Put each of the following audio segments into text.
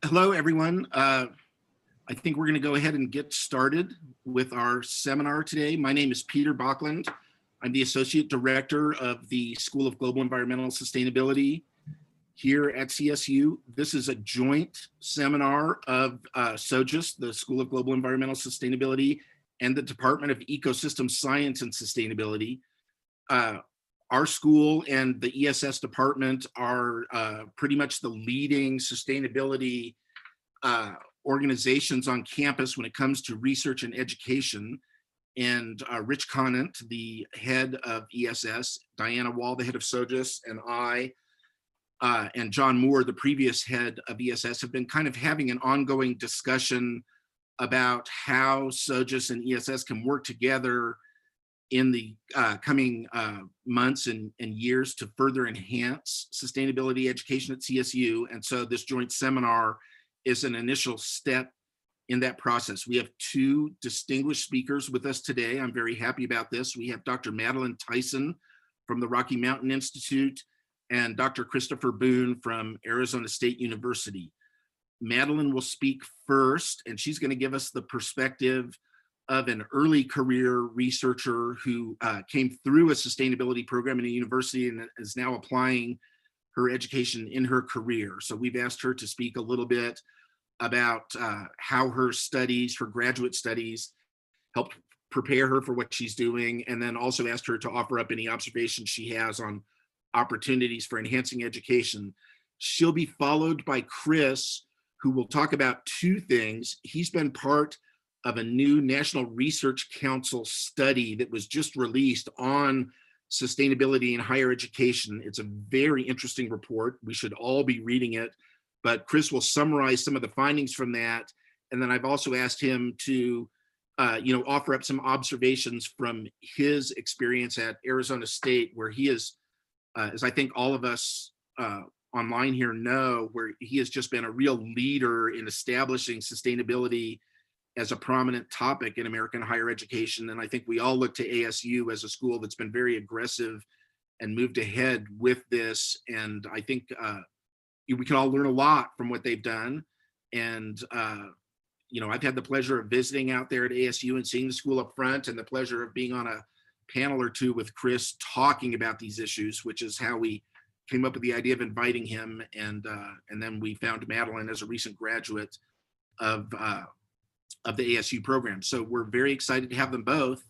Hello, everyone. I think we're going to go ahead and get started with our seminar today. My name is Peter Bachland. I'm the Associate Director of the School of Global Environmental Sustainability here at CSU. This is a joint seminar of SOGIS, the School of Global Environmental Sustainability, and the Department of Ecosystem Science and Sustainability. Our school and the ESS department are pretty much the leading sustainability organizations on campus when it comes to research and education. And Rich Conant, the head of ESS, Diana Wall, the head of SOGIS, and I, and John Moore, the previous head of ESS, have been kind of having an ongoing discussion about how SOGIS and ESS can work together in the coming months and years to further enhance sustainability education at CSU. And so this joint seminar is an initial step in that process. We have two distinguished speakers with us today. I'm very happy about this. We have Dr. Madeline Tyson from the Rocky Mountain Institute and Dr. Christopher Boone from Arizona State University. Madeline will speak first, and she's going to give us the perspective of an early career researcher who came through a sustainability program in a university and is now applying her education in her career. So we've asked her to speak a little bit about how her studies, her graduate studies, helped prepare her for what she's doing, and then also asked her to offer up any observations she has on opportunities for enhancing education. She'll be followed by Chris, who will talk about two things. He's been part of a new National Research Council study that was just released on sustainability in higher education. It's a very interesting report. We should all be reading it, but Chris will summarize some of the findings from that. And then I've also asked him to offer up some observations from his experience at Arizona State, where he is, as I think all of us online here know, where he has just been a real leader in establishing sustainability as a prominent topic in American higher education. And I think we all look to ASU as a school that's been very aggressive and moved ahead with this. And I think we can all learn a lot from what they've done. And I've had the pleasure of visiting out there at ASU and seeing the school up front, and the pleasure of being on a panel or two with Chris talking about these issues, which is how we came up with the idea of inviting him. And then we found Madeline as a recent graduate of the ASU program. So we're very excited to have them both.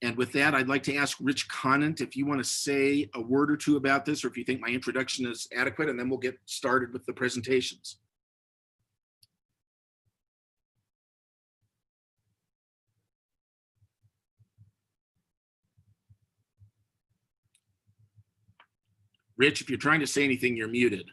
And with that, I'd like to ask Rich Conant if you want to say a word or two about this, or if you think my introduction is adequate, and then we'll get started with the presentations. Rich, if you're trying to say anything, you're muted.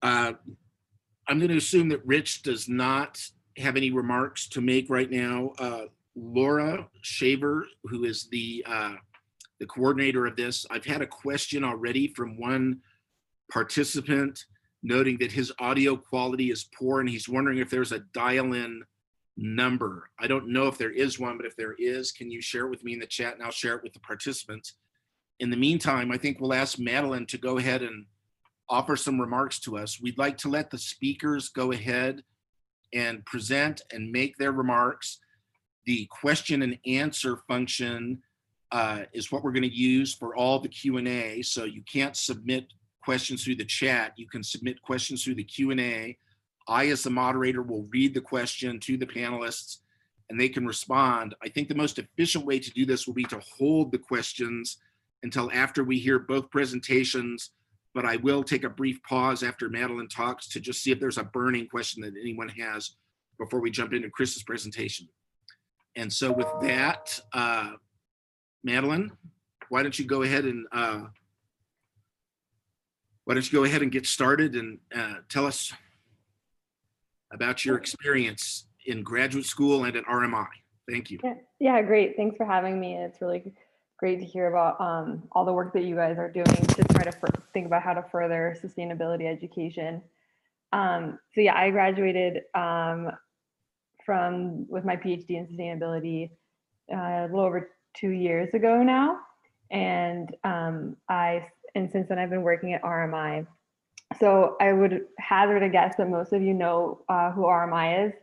I'm going to assume that Rich does not have any remarks to make right now. Laura Shaver, who is the coordinator of this, I've had a question already from one participant noting that his audio quality is poor, and he's wondering if there's a dial-in number. I don't know if there is one, but if there is, can you share it with me in the chat, and I'll share it with the participants. In the meantime, I think we'll ask Madeline to go ahead and offer some remarks to us. We'd like to let the speakers go ahead and present and make their remarks. The question and answer function is what we're going to use for all the Q&A. So you can't submit questions through the chat. You can submit questions through the Q&A. I, as the moderator, will read the question to the panelists and they can respond. I think the most efficient way to do this will be to hold the questions until after we hear both presentations, but I will take a brief pause after Madeline talks to just see if there's a burning question that anyone has before we jump into Chris's presentation. And so with that, Madeline, why don't you go ahead and get started and tell us about your experience in graduate school and at RMI. Thank you. Yeah, great. Thanks for having me. It's really great to hear about all the work that you guys are doing to try to think about how to further sustainability education. So yeah, I graduated with my PhD in sustainability a little over 2 years ago now, and since then I've been working at RMI. So I would hazard a guess that most of you know who RMI is,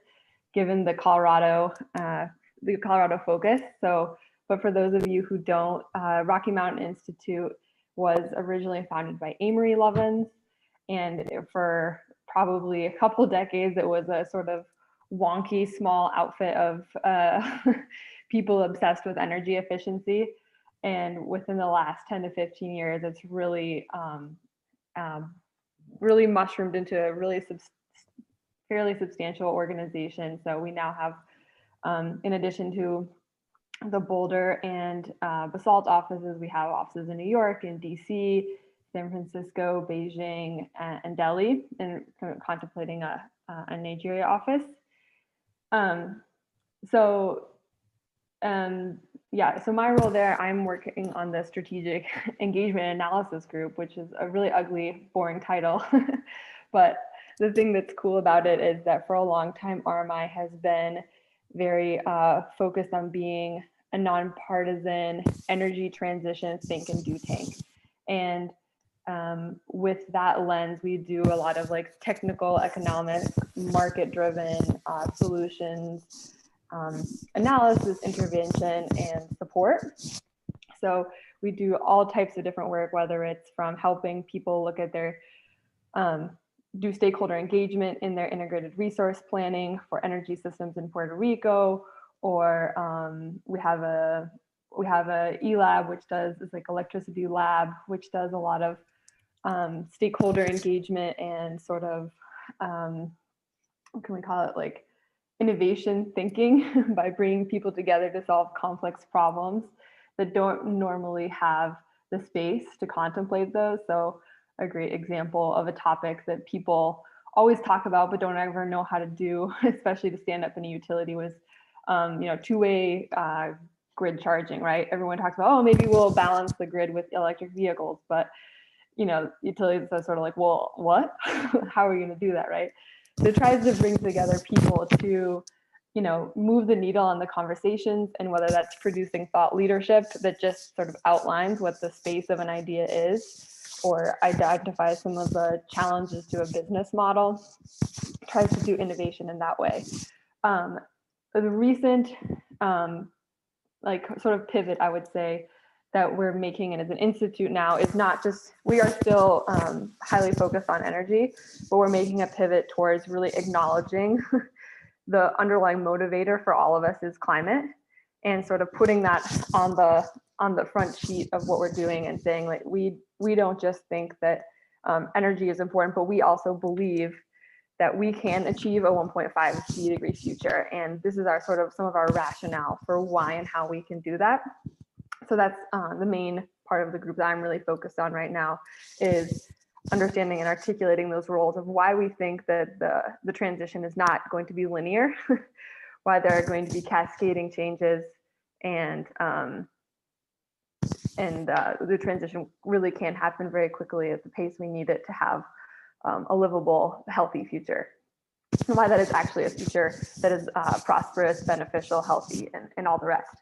given the Colorado focus. So, but for those of you who don't, Rocky Mountain Institute was originally founded by Amory Lovins, and for probably a couple decades, it was a sort of wonky small outfit of people obsessed with energy efficiency. And within the last 10 to 15 years, it's really really mushroomed into a really fairly substantial organization. So we now have, in addition to the Boulder and Basalt offices, we have offices in New York, in DC, San Francisco, Beijing, and Delhi, and contemplating a Nigeria office. Yeah, so my role there, I'm working on the strategic engagement analysis group, which is a really ugly, boring title. But the thing that's cool about it is that for a long time, RMI has been very focused on being a nonpartisan energy transition think and do tank. And with that lens, we do a lot of like technical, economic, market-driven solutions, analysis, intervention, and support. So we do all types of different work, whether it's from helping people look at their do stakeholder engagement in their integrated resource planning for energy systems in Puerto Rico, or we have a e-lab, which is like electricity lab, which does a lot of stakeholder engagement and sort of what can we call it, like innovation thinking by bringing people together to solve complex problems that don't normally have the space to contemplate those. So a great example of a topic that people always talk about but don't ever know how to do, especially to stand up in a utility, was two-way grid charging, right? Everyone talks about, oh, maybe we'll balance the grid with electric vehicles, but utilities are sort of like, well, what? How are we going to do that, right? So it tries to bring together people to, move the needle on the conversations, and whether that's producing thought leadership that just sort of outlines what the space of an idea is, or identifies some of the challenges to a business model, tries to do innovation in that way. The recent sort of pivot, I would say, that we're making and as an institute now is not just, we are still highly focused on energy, but we're making a pivot towards really acknowledging the underlying motivator for all of us is climate, and sort of putting that on the front sheet of what we're doing and saying, like, we don't just think that energy is important, but we also believe that we can achieve a 1.5 degree future. And this is some of our rationale for why and how we can do that. So that's the main part of the group that I'm really focused on right now, is understanding and articulating those roles of why we think that the transition is not going to be linear, why there are going to be cascading changes, and the transition really can happen very quickly at the pace we need it to have a livable, healthy future. And why that is actually a future that is prosperous, beneficial, healthy, and all the rest.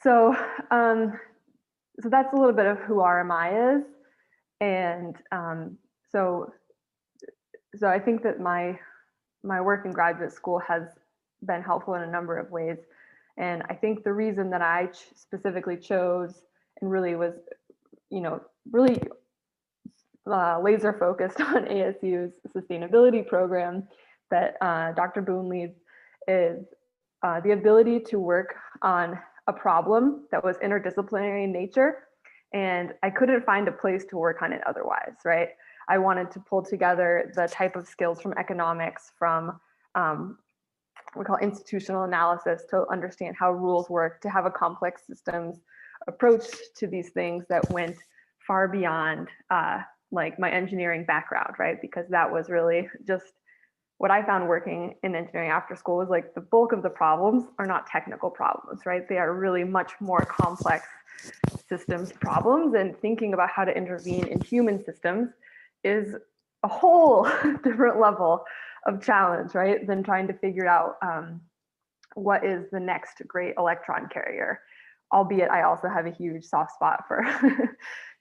So, so that's a little bit of who RMI is. And so I think that my work in graduate school has been helpful in a number of ways. And I think the reason that I specifically chose and really was, really laser focused on ASU's sustainability program that Dr. Boone leads is the ability to work on a problem that was interdisciplinary in nature. And I couldn't find a place to work on it otherwise, right? I wanted to pull together the type of skills from economics, from we call institutional analysis, to understand how rules work, to have a complex systems approach to these things that went far beyond like my engineering background, right? Because that was really just what I found working in engineering after school, was like the bulk of the problems are not technical problems, right? They are really much more complex systems problems, and thinking about how to intervene in human systems is a whole different level of challenge, right? Than trying to figure out what is the next great electron carrier. Albeit I also have a huge soft spot for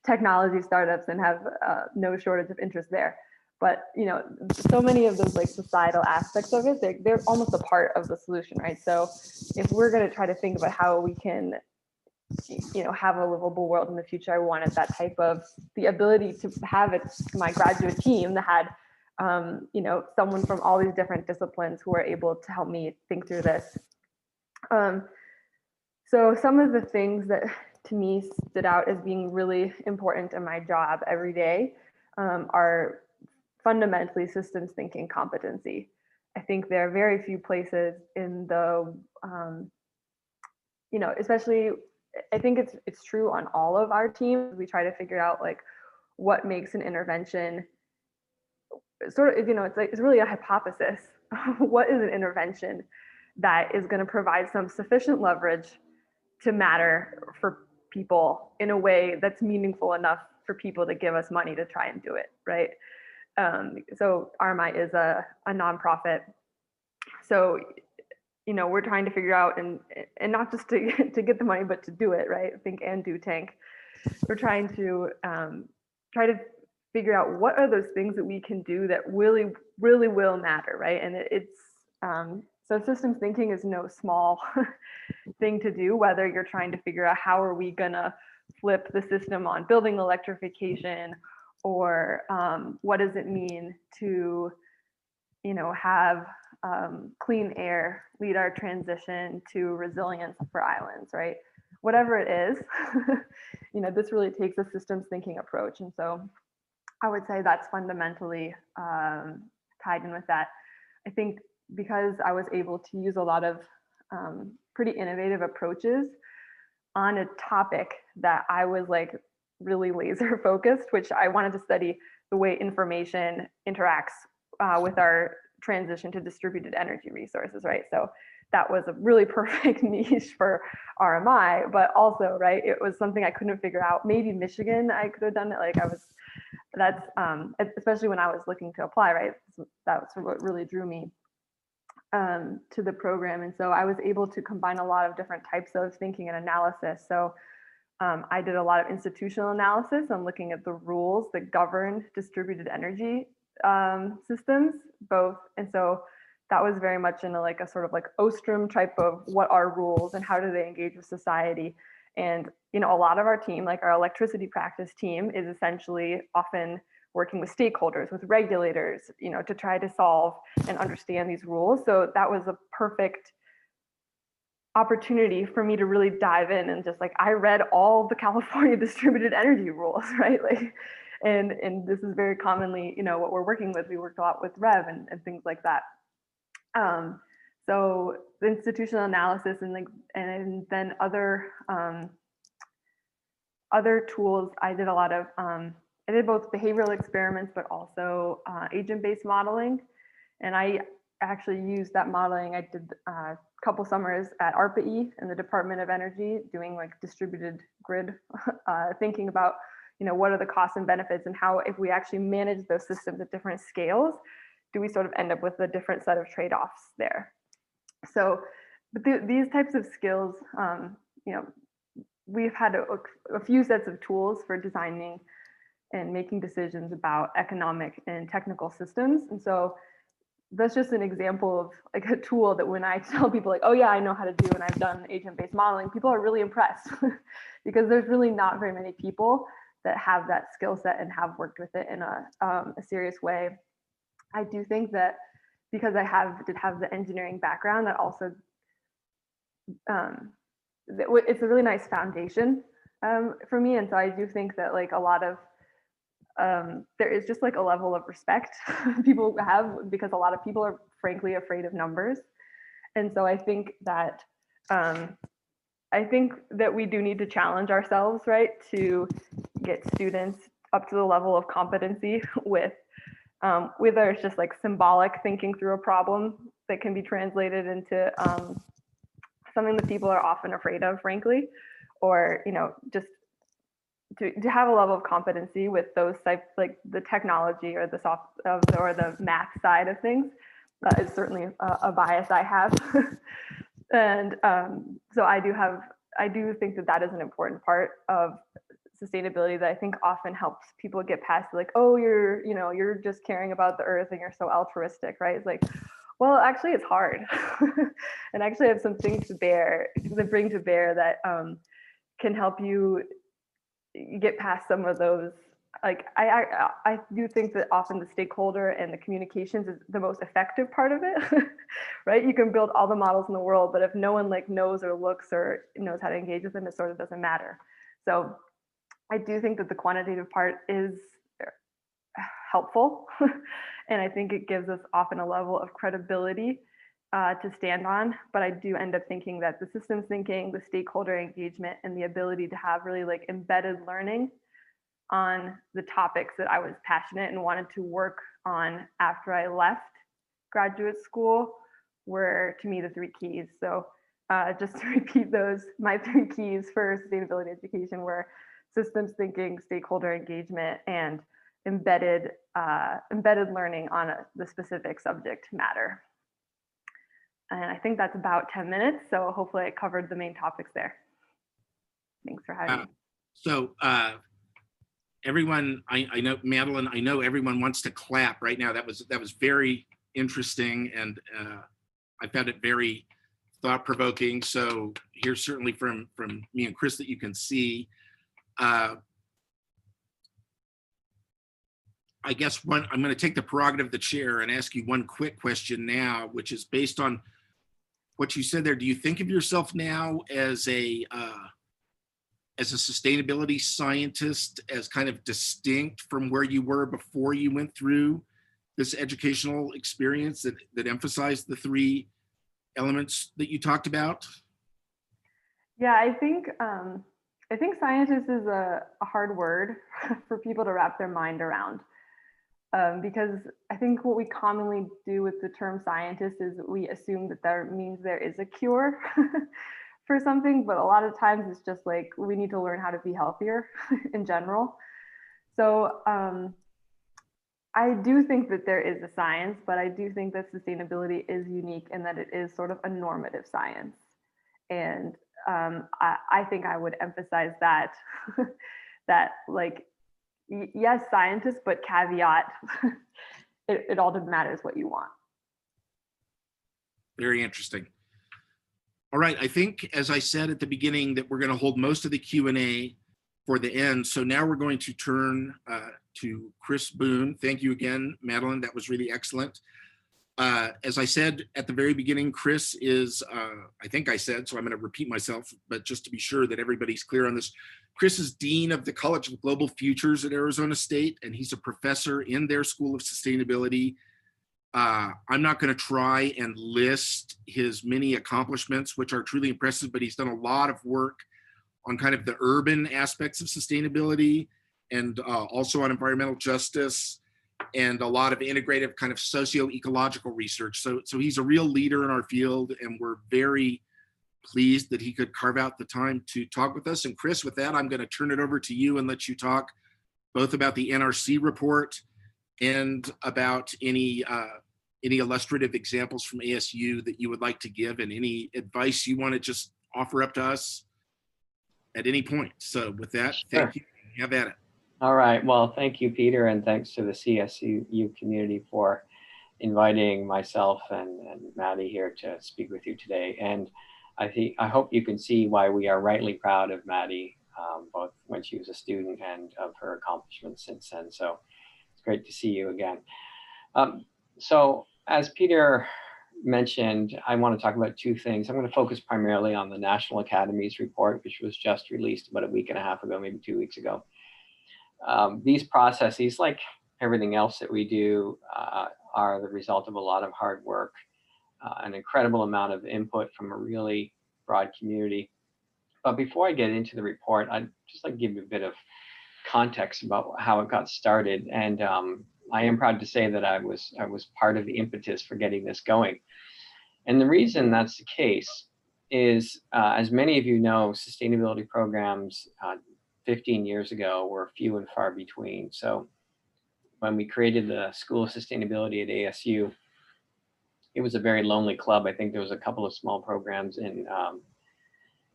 technology startups and have no shortage of interest there. But so many of those like societal aspects of it, they're almost a part of the solution, right? So if we're going to try to think about how we can have a livable world in the future, I wanted that type of the ability to have my graduate team that had someone from all these different disciplines who are able to help me think through this. So some of the things that to me stood out as being really important in my job every day are fundamentally systems thinking competency. I think there are very few places in the, especially, I think it's true on all of our teams. We try to figure out like what makes an intervention sort of, it's really a hypothesis. What is an intervention that is going to provide some sufficient leverage to matter for people in a way that's meaningful enough for people to give us money to try and do it, right? So RMI is a nonprofit. So, we're trying to figure out and not just to get the money, but to do it, right? Think and do tank. We're trying to try to figure out what are those things that we can do that really, really will matter, right? And it's so systems thinking is no small thing to do, whether you're trying to figure out how are we gonna flip the system on building electrification, or what does it mean to, have clean air lead our transition to resilience for islands, right? Whatever it is, this really takes a systems thinking approach. And so I would say that's fundamentally tied in with that. I think because I was able to use a lot of pretty innovative approaches on a topic that I was like really laser focused, which I wanted to study the way information interacts with our transition to distributed energy resources, right? So that was a really perfect niche for RMI, but also, right, it was something I couldn't figure out. Maybe Michigan, I could have done it. Like that's especially when I was looking to apply, right? That's what really drew me to the program. And so I was able to combine a lot of different types of thinking and analysis. So I did a lot of institutional analysis on looking at the rules that govern distributed energy systems, both. And so that was very much in a sort of like Ostrom type of what are rules and how do they engage with society. And, a lot of our team, like our electricity practice team, is essentially often working with stakeholders, with regulators, to try to solve and understand these rules. So that was a perfect opportunity for me to really dive in and just I read all the California distributed energy rules, right? And this is very commonly, what we're working with. We work a lot with REV and things like that. So the institutional analysis and then other tools. I did a lot of, I did both behavioral experiments, but also agent-based modeling. And I actually used that modeling. I did a couple summers at ARPA-E in the Department of Energy doing distributed grid, thinking about, what are the costs and benefits and how, if we actually manage those systems at different scales, do we sort of end up with a different set of trade-offs there. So, but these types of skills, we've had a few sets of tools for designing and making decisions about economic and technical systems. And so that's just an example of a tool that when I tell people oh yeah, I know how to do and I've done agent-based modeling, people are really impressed because there's really not very many people that have that skill set and have worked with it in a serious way. I do think that because I did have the engineering background, that also it's a really nice foundation for me. And so I do think that a lot of there is just a level of respect people have, because a lot of people are frankly afraid of numbers. And so I think that we do need to challenge ourselves, right, to get students up to the level of competency with whether it's just symbolic thinking through a problem that can be translated into something that people are often afraid of, frankly, or just to have a level of competency with those types, like the technology or the or the math side of things. Is certainly a bias I have. And so I do think that that is an important part of sustainability that I think often helps people get past, like, oh, you're just caring about the earth and you're so altruistic, right? It's like, well, actually it's hard. And actually I have some things to bring to bear that can help you get past some of those. Like I do think that often the stakeholder and the communications is the most effective part of it. Right? You can build all the models in the world, but if no one like knows or looks or knows how to engage with them, it sort of doesn't matter. So I do think that the quantitative part is helpful. And I think it gives us often a level of credibility to stand on. But I do end up thinking that the systems thinking, the stakeholder engagement, and the ability to have really like embedded learning on the topics that I was passionate and wanted to work on after I left graduate school were, to me, the three keys. So just to repeat those, my three keys for sustainability education were systems thinking, stakeholder engagement, and embedded learning on the specific subject matter. And I think that's about 10 minutes. So hopefully I covered the main topics there. Thanks for having me. So everyone, I know, Madeline, I know everyone wants to clap right now. That was very interesting, and I found it very thought-provoking. So here's certainly from me and Chris that you can see. I guess I'm going to take the prerogative of the chair and ask you one quick question now, which is based on what you said there. Do you think of yourself now as a sustainability scientist, as kind of distinct from where you were before you went through this educational experience that emphasized the three elements that you talked about? Yeah, I think scientist is a hard word for people to wrap their mind around. Because I think what we commonly do with the term scientist is we assume that means there is a cure for something, but a lot of times it's just like we need to learn how to be healthier in general. So I do think that there is a science, but I do think that sustainability is unique in that it is sort of a normative science. And I think I would emphasize that, that like, yes, scientists, but caveat, it all matters what you want. Very interesting. All right, I think, as I said at the beginning, that we're going to hold most of the Q&A for the end. So now we're going to turn to Chris Boone. Thank you again, Madeline. That was really excellent. As I said at the very beginning, Chris is, I think I said, so I'm going to repeat myself, but just to be sure that everybody's clear on this, Chris is Dean of the College of Global Futures at Arizona State, and he's a professor in their School of Sustainability. I'm not going to try and list his many accomplishments, which are truly impressive, but he's done a lot of work on kind of the urban aspects of sustainability and also on environmental justice and a lot of integrative kind of socio-ecological research. So he's a real leader in our field, and we're very pleased that he could carve out the time to talk with us. And Chris, with that, I'm going to turn it over to you and let you talk both about the NRC report and about any illustrative examples from ASU that you would like to give, and any advice you want to just offer up to us at any point. So with that, thank you. Have at it. All right. Well, thank you, Peter, and thanks to the CSU community for inviting myself and Maddie here to speak with you today. And I hope you can see why we are rightly proud of Maddie, both when she was a student and of her accomplishments since then. So it's great to see you again. So as Peter mentioned, I want to talk about two things. I'm going to focus primarily on the National Academies report, which was just released about a week and a half ago, maybe 2 weeks ago. These processes, like everything else that we do, are the result of a lot of hard work, an incredible amount of input from a really broad community. But before I get into the report, I'd just like to give you a bit of context about how it got started. And I am proud to say that I was part of the impetus for getting this going. And the reason that's the case is, as many of you know, sustainability programs 15 years ago were few and far between. So when we created the School of Sustainability at ASU, it was a very lonely club. I think there was a couple of small programs in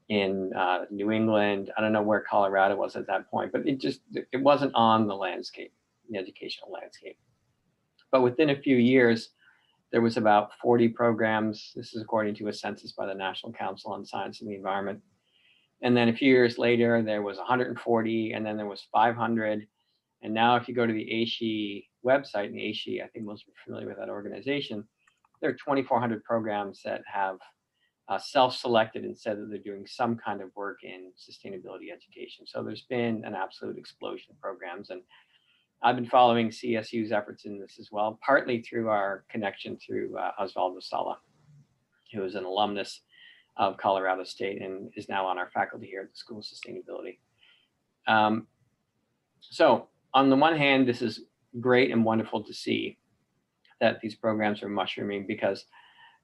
New England. I don't know where Colorado was at that point, but it wasn't on the landscape, the educational landscape. But within a few years, there was about 40 programs. This is according to a census by the National Council on Science and the Environment. And then a few years later, there was 140, and then there was 500. And now if you go to the ASHE website, and ASHE, I think most are familiar with that organization, there are 2,400 programs that have self-selected and said that they're doing some kind of work in sustainability education. So there's been an absolute explosion of programs. And I've been following CSU's efforts in this as well, partly through our connection through Osvaldo Sala, who is an alumnus of Colorado State and is now on our faculty here at the School of Sustainability. So on the one hand, this is great and wonderful to see that these programs are mushrooming, because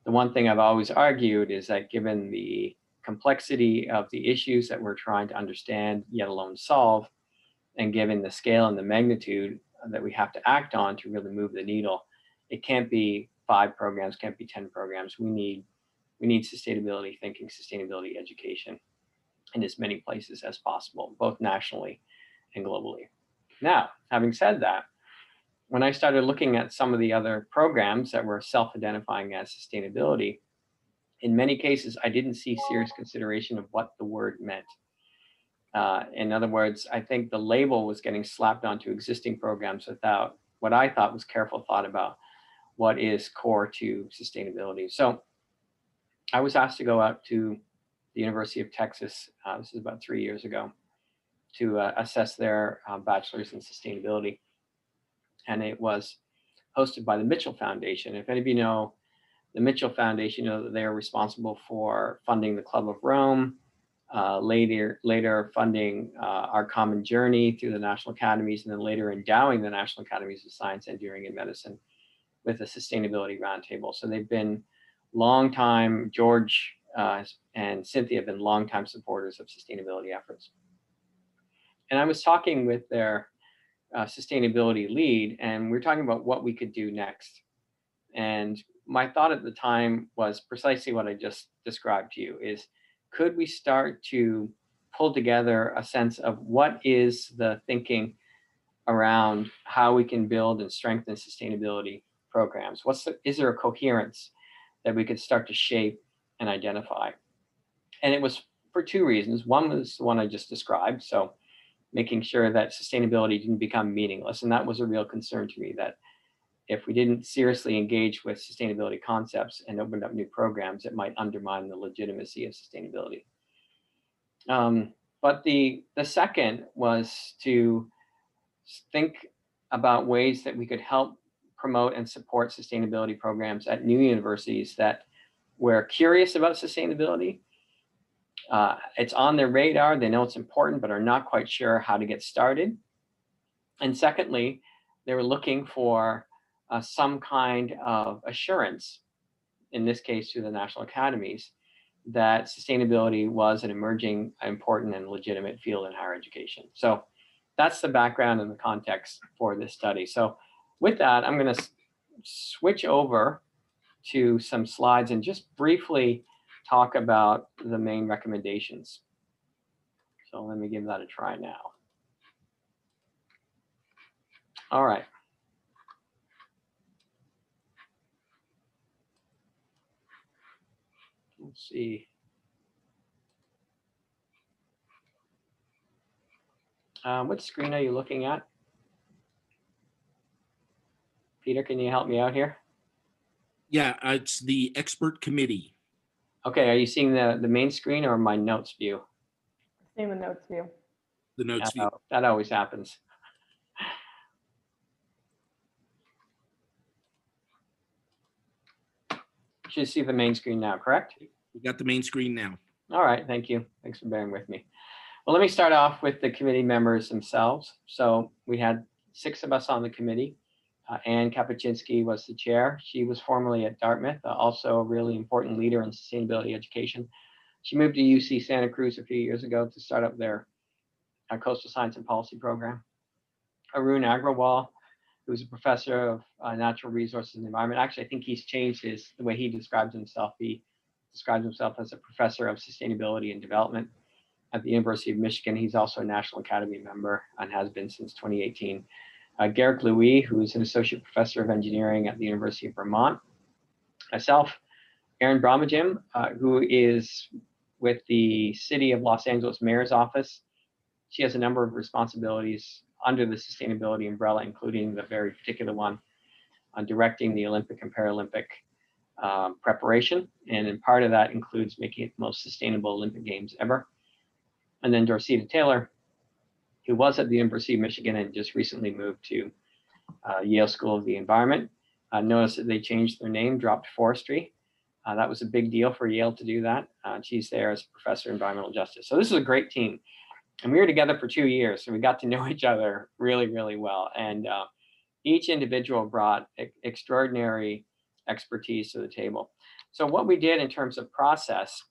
the one thing I've always argued is that given the complexity of the issues that we're trying to understand, yet alone solve, and given the scale and the magnitude that we have to act on to really move the needle, it can't be 5 programs, can't be 10 programs. We need sustainability thinking, sustainability education in as many places as possible, both nationally and globally. Now, having said that, when I started looking at some of the other programs that were self-identifying as sustainability, in many cases, I didn't see serious consideration of what the word meant. In other words, I think the label was getting slapped onto existing programs without what I thought was careful thought about what is core to sustainability. So I was asked to go out to the University of Texas, this is about 3 years ago, to assess their bachelor's in sustainability. And it was hosted by the Mitchell Foundation. If any of you know the Mitchell Foundation, you know that they are responsible for funding the Club of Rome, later funding our common journey through the National Academies, and then later endowing the National Academies of Science, Engineering, and Medicine with a sustainability roundtable. So they've been longtime, George and Cynthia have been longtime supporters of sustainability efforts. And I was talking with their sustainability lead, and we were talking about what we could do next. And my thought at the time was precisely what I just described to you, is could we start to pull together a sense of what is the thinking around how we can build and strengthen sustainability programs? Is there a coherence that we could start to shape and identify? And it was for 2 reasons. One was the one I just described, so making sure that sustainability didn't become meaningless. And that was a real concern to me, that if we didn't seriously engage with sustainability concepts and opened up new programs, it might undermine the legitimacy of sustainability. But the second was to think about ways that we could help promote and support sustainability programs at new universities that were curious about sustainability. It's on their radar, they know it's important, but are not quite sure how to get started. And secondly, they were looking for some kind of assurance, in this case through the National Academies, that sustainability was an emerging, important, and legitimate field in higher education. So that's the background and the context for this study. So with that, I'm going to switch over to some slides and just briefly talk about the main recommendations. So let me give that a try now. All right. Let's see. What screen are you looking at? Peter, can you help me out here? Yeah, it's the expert committee. Okay, are you seeing the main screen or my notes view? Same with notes view. The notes view. That always happens. You should see the main screen now, correct? We got the main screen now. All right, thank you. Thanks for bearing with me. Well, let me start off with the committee members themselves. So we had 6 of us on the committee. Ann Kapuscinski was the chair. She was formerly at Dartmouth, also a really important leader in sustainability education. She moved to UC Santa Cruz a few years ago to start up their Coastal Science and Policy Program. Arun Agrawal, who's a professor of natural resources and environment. Actually, I think he's changed the way he describes himself. He describes himself as a professor of sustainability and development at the University of Michigan. He's also a National Academy member and has been since 2018. Garrick Louis, who is an associate professor of engineering at the University of Vermont. Myself, Erin Bromajim, who is with the City of Los Angeles Mayor's Office. She has a number of responsibilities under the sustainability umbrella, including the very particular one on directing the Olympic and Paralympic preparation. And in part of that includes making it the most sustainable Olympic Games ever. And then Dorceta Taylor, who was at the University of Michigan and just recently moved to Yale School of the Environment. Notice that they changed their name, dropped forestry. That was a big deal for Yale to do that. She's there as a professor of environmental justice. So this is a great team. And we were together for 2 years, so we got to know each other really, really well. And each individual brought extraordinary expertise to the table. So what we did in terms of process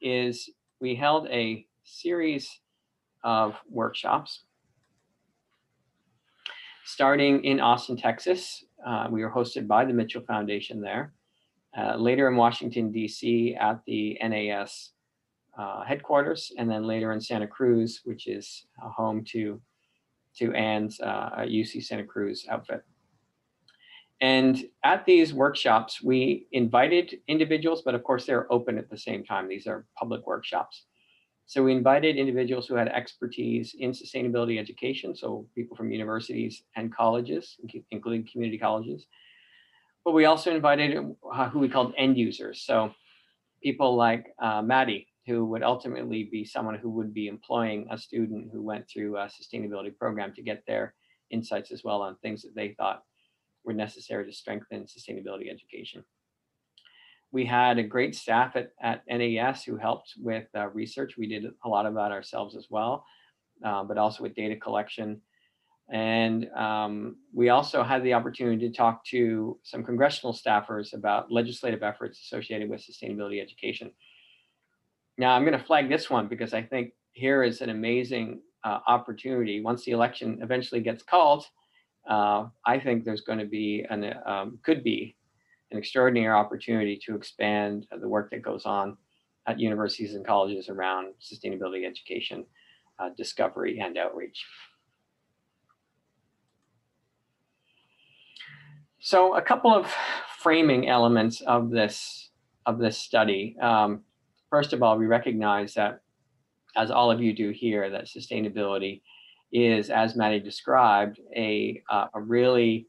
is we held a series of workshops starting in Austin, Texas. We were hosted by the Mitchell Foundation there. Later in Washington, D.C. at the NAS headquarters, and then later in Santa Cruz, which is home to Anne's UC Santa Cruz outfit. And at these workshops, we invited individuals, but of course they're open at the same time. These are public workshops. So we invited individuals who had expertise in sustainability education, so people from universities and colleges, including community colleges. But we also invited who we called end users. So people like Maddie, who would ultimately be someone who would be employing a student who went through a sustainability program to get their insights as well on things that they thought were necessary to strengthen sustainability education. We had a great staff at NAS who helped with research. We did a lot of that ourselves as well, but also with data collection. And we also had the opportunity to talk to some congressional staffers about legislative efforts associated with sustainability education. Now, I'm going to flag this one because I think here is an amazing opportunity. Once the election eventually gets called, I think there's going to be could be an extraordinary opportunity to expand the work that goes on at universities and colleges around sustainability education, discovery, and outreach. So a couple of framing elements of this study. First of all, we recognize that, as all of you do here, that sustainability is, as Maddie described, a really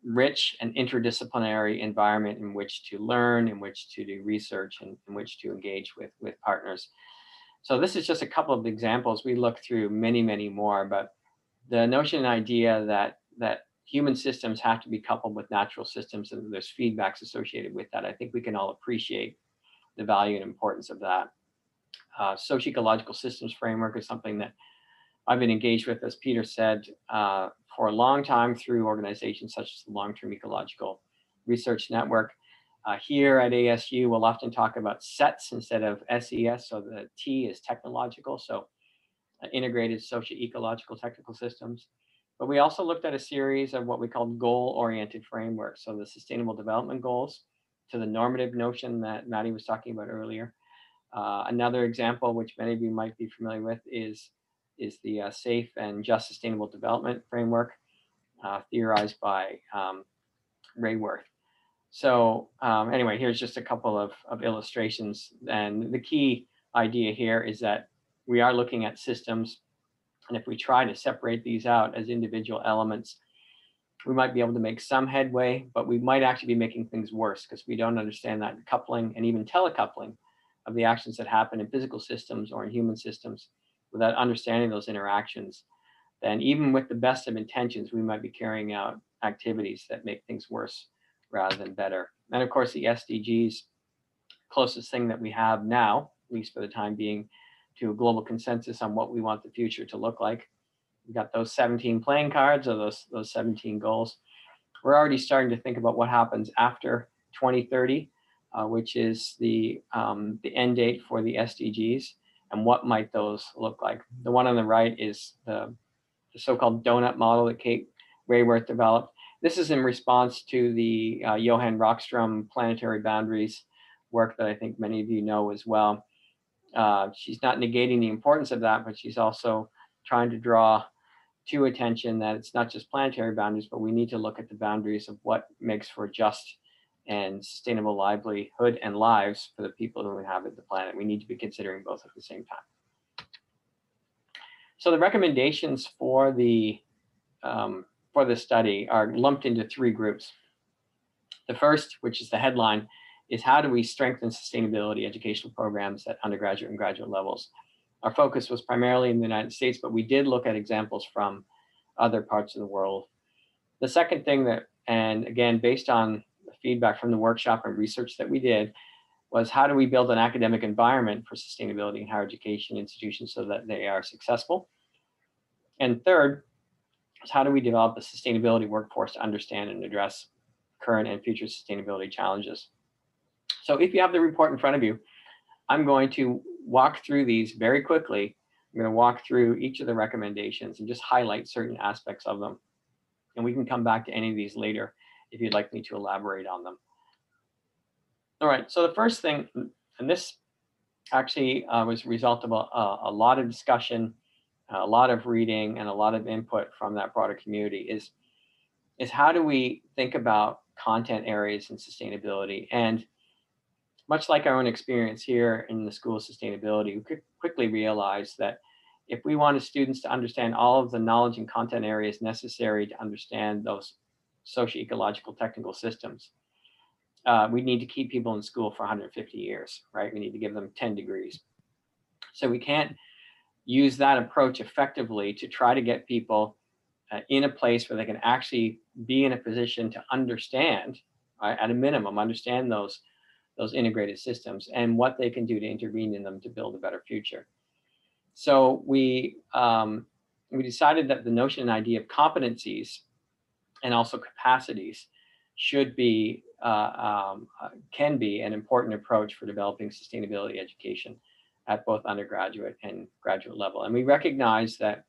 rich and interdisciplinary environment in which to learn, in which to do research, and in which to engage with partners. So this is just a couple of examples. We look through many, many more, but the notion and idea that human systems have to be coupled with natural systems and there's feedbacks associated with that, I think we can all appreciate the value and importance of that. Socio-ecological systems framework is something that I've been engaged with, as Peter said, for a long time through organizations such as the Long-Term Ecological Research Network. Here at ASU, we'll often talk about SETS instead of SES, so the T is technological, so integrated socio-ecological technical systems. But we also looked at a series of what we call goal-oriented frameworks, so the Sustainable Development Goals, to the normative notion that Maddie was talking about earlier. Another example, which many of you might be familiar with, is the Safe and Just Sustainable Development Framework, theorized by Ray Worth. So anyway, here's just a couple of illustrations. And the key idea here is that we are looking at systems, and if we try to separate these out as individual elements, we might be able to make some headway, but we might actually be making things worse because we don't understand that coupling and even telecoupling of the actions that happen in physical systems or in human systems. Without understanding those interactions, then even with the best of intentions, we might be carrying out activities that make things worse rather than better. And of course, the SDGs, closest thing that we have now, at least for the time being, to a global consensus on what we want the future to look like. We've got those 17 playing cards, or those 17 goals. We're already starting to think about what happens after 2030, which is the end date for the SDGs. and what might those look like. The one on the right is the so-called donut model that Kate Rayworth developed. This is in response to the Johan Rockström planetary boundaries work that I think many of you know as well. She's not negating the importance of that, but she's also trying to draw to attention that it's not just planetary boundaries, but we need to look at the boundaries of what makes for just and sustainable livelihood and lives for the people who inhabit the planet. We need to be considering both at the same time. So the recommendations for the study are lumped into three groups. The first, which is the headline, is how do we strengthen sustainability educational programs at undergraduate and graduate levels? Our focus was primarily in the United States, but we did look at examples from other parts of the world. The second thing that, and again, based on the feedback from the workshop and research that we did, was how do we build an academic environment for sustainability in higher education institutions so that they are successful? And third, is how do we develop a sustainability workforce to understand and address current and future sustainability challenges? So if you have the report in front of you, I'm going to walk through these very quickly. I'm going to walk through each of the recommendations and just highlight certain aspects of them. And we can come back to any of these later if you'd like me to elaborate on them. All right, so the first thing, and this actually was a result of a lot of discussion, a lot of reading, and a lot of input from that broader community, is how do we think about content areas and sustainability? And much like our own experience here in the School of Sustainability, we could quickly realize that if we wanted students to understand all of the knowledge and content areas necessary to understand those socio-ecological technical systems, we need to keep people in school for 150 years, right? We need to give them 10 degrees. So we can't use that approach effectively to try to get people in a place where they can actually be in a position to understand, at a minimum, understand those integrated systems and what they can do to intervene in them to build a better future. So we decided that the notion and idea of competencies and also capacities should be, can be an important approach for developing sustainability education at both undergraduate and graduate level. And we recognize that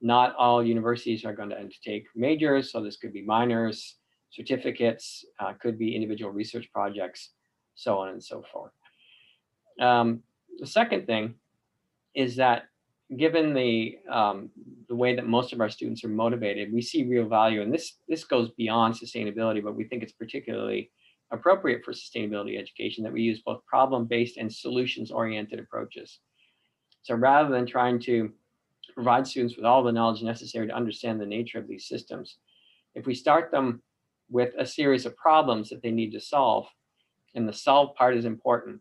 not all universities are going to undertake majors, so this could be minors, certificates, could be individual research projects, so on and so forth. The second thing is that given the way that most of our students are motivated, we see real value, and this goes beyond sustainability, but we think it's particularly appropriate for sustainability education that we use both problem-based and solutions-oriented approaches. So rather than trying to provide students with all the knowledge necessary to understand the nature of these systems, if we start them with a series of problems that they need to solve, and the solve part is important,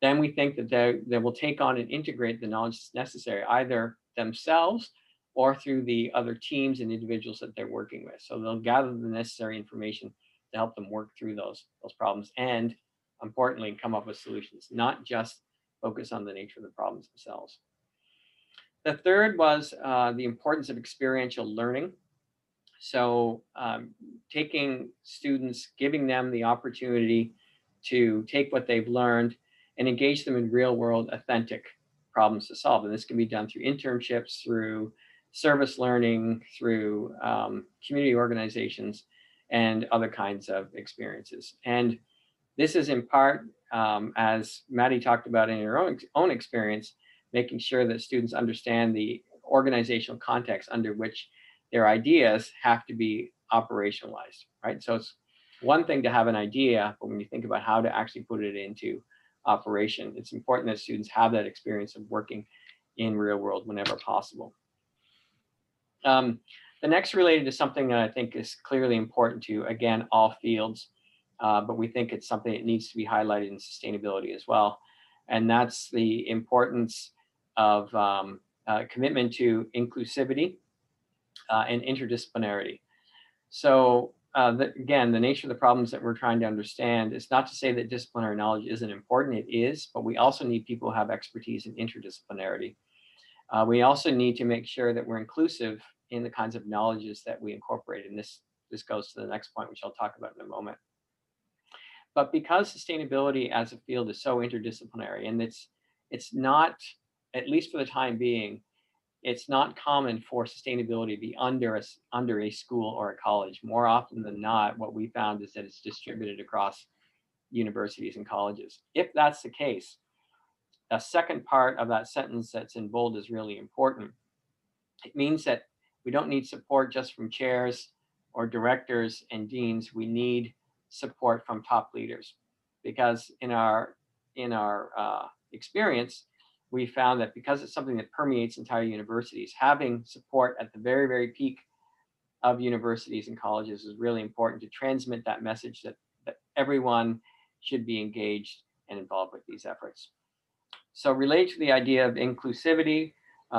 then we think that they will take on and integrate the knowledge that's necessary, either themselves or through the other teams and individuals that they're working with. So they'll gather the necessary information to help them work through those problems and, importantly, come up with solutions, not just focus on the nature of the problems themselves. The third was the importance of experiential learning. So taking students, giving them the opportunity to take what they've learned and engage them in real world, authentic problems to solve. And this can be done through internships, through service learning, through community organizations, and other kinds of experiences. And this is in part, as Maddie talked about in her own experience, making sure that students understand the organizational context under which their ideas have to be operationalized, right? So it's one thing to have an idea, but when you think about how to actually put it into operation, it's important that students have that experience of working in real world whenever possible. The next related to something that I think is clearly important to, again, all fields, but we think it's something that needs to be highlighted in sustainability as well. And that's the importance of commitment to inclusivity and interdisciplinarity. So again, the nature of the problems that we're trying to understand is not to say that disciplinary knowledge isn't important, it is, but we also need people who have expertise in interdisciplinarity. We also need to make sure that we're inclusive in the kinds of knowledges that we incorporate. And this goes to the next point, which I'll talk about in a moment. But because sustainability as a field is so interdisciplinary, and it's it's not, at least for the time being, it's not common for sustainability to be under a school or a college. More often than not, what we found is that it's distributed across universities and colleges. If that's the case, a second part of that sentence that's in bold is really important. It means that we don't need support just from chairs or directors and deans. We need support from top leaders, because in our experience, we found that because it's something that permeates entire universities, having support at the very, very peak of universities and colleges is really important to transmit that message that everyone should be engaged and involved with these efforts. So related to the idea of inclusivity,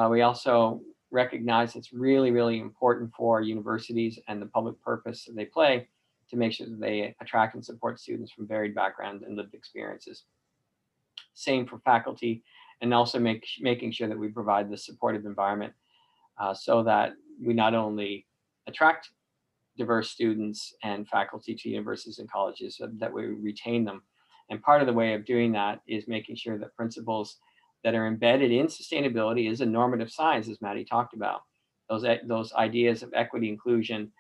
we also recognize it's really, really important for universities and the public purpose that they play to make sure that they attract and support students from varied backgrounds and lived experiences. Same for faculty, and also making sure that we provide the supportive environment so that we not only attract diverse students and faculty to universities and colleges, so that we retain them. And part of the way of doing that is making sure that principles that are embedded in sustainability is a normative science, as Maddie talked about. Those ideas of equity, inclusion,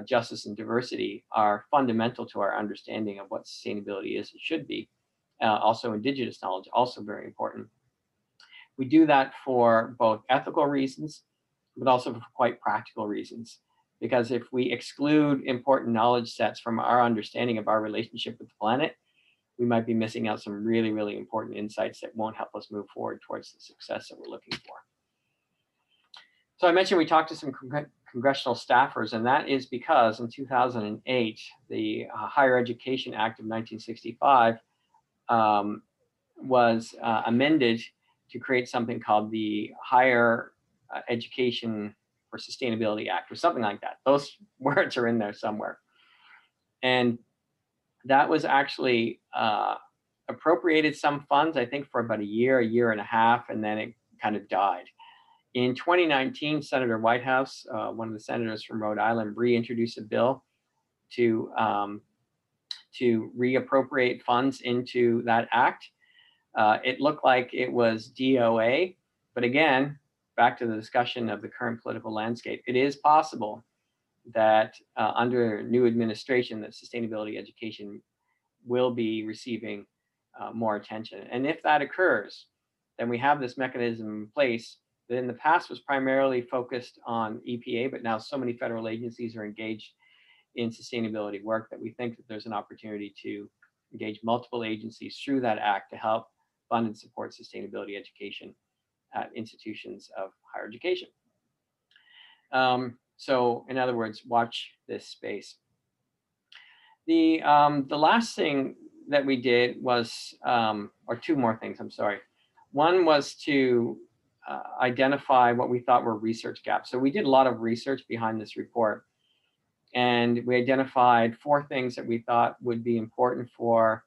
justice, and diversity are fundamental to our understanding of what sustainability is and should be. Also Indigenous knowledge, also very important. We do that for both ethical reasons, but also for quite practical reasons. Because if we exclude important knowledge sets from our understanding of our relationship with the planet, we might be missing out some really, really important insights that won't help us move forward towards the success that we're looking for. So I mentioned we talked to some congressional staffers, and that is because in 2008, the Higher Education Act of 1965 was amended to create something called the Higher Education for Sustainability Act, or something like that. Those words are in there somewhere. And that was actually appropriated some funds, I think, for about a year and a half, and then it kind of died. In 2019, Senator Whitehouse, one of the senators from Rhode Island, reintroduced a bill to reappropriate funds into that act. It looked like it was DOA, but again, back to the discussion of the current political landscape, it is possible that under new administration, that sustainability education will be receiving more attention. And if that occurs, then we have this mechanism in place that in the past was primarily focused on EPA, but now so many federal agencies are engaged in sustainability work that we think that there's an opportunity to engage multiple agencies through that act to help fund and support sustainability education at institutions of higher education. So in other words, watch this space. The last thing that we did was, or two more things, I'm sorry. One was to identify what we thought were research gaps. So we did a lot of research behind this report, and we identified 4 things that we thought would be important for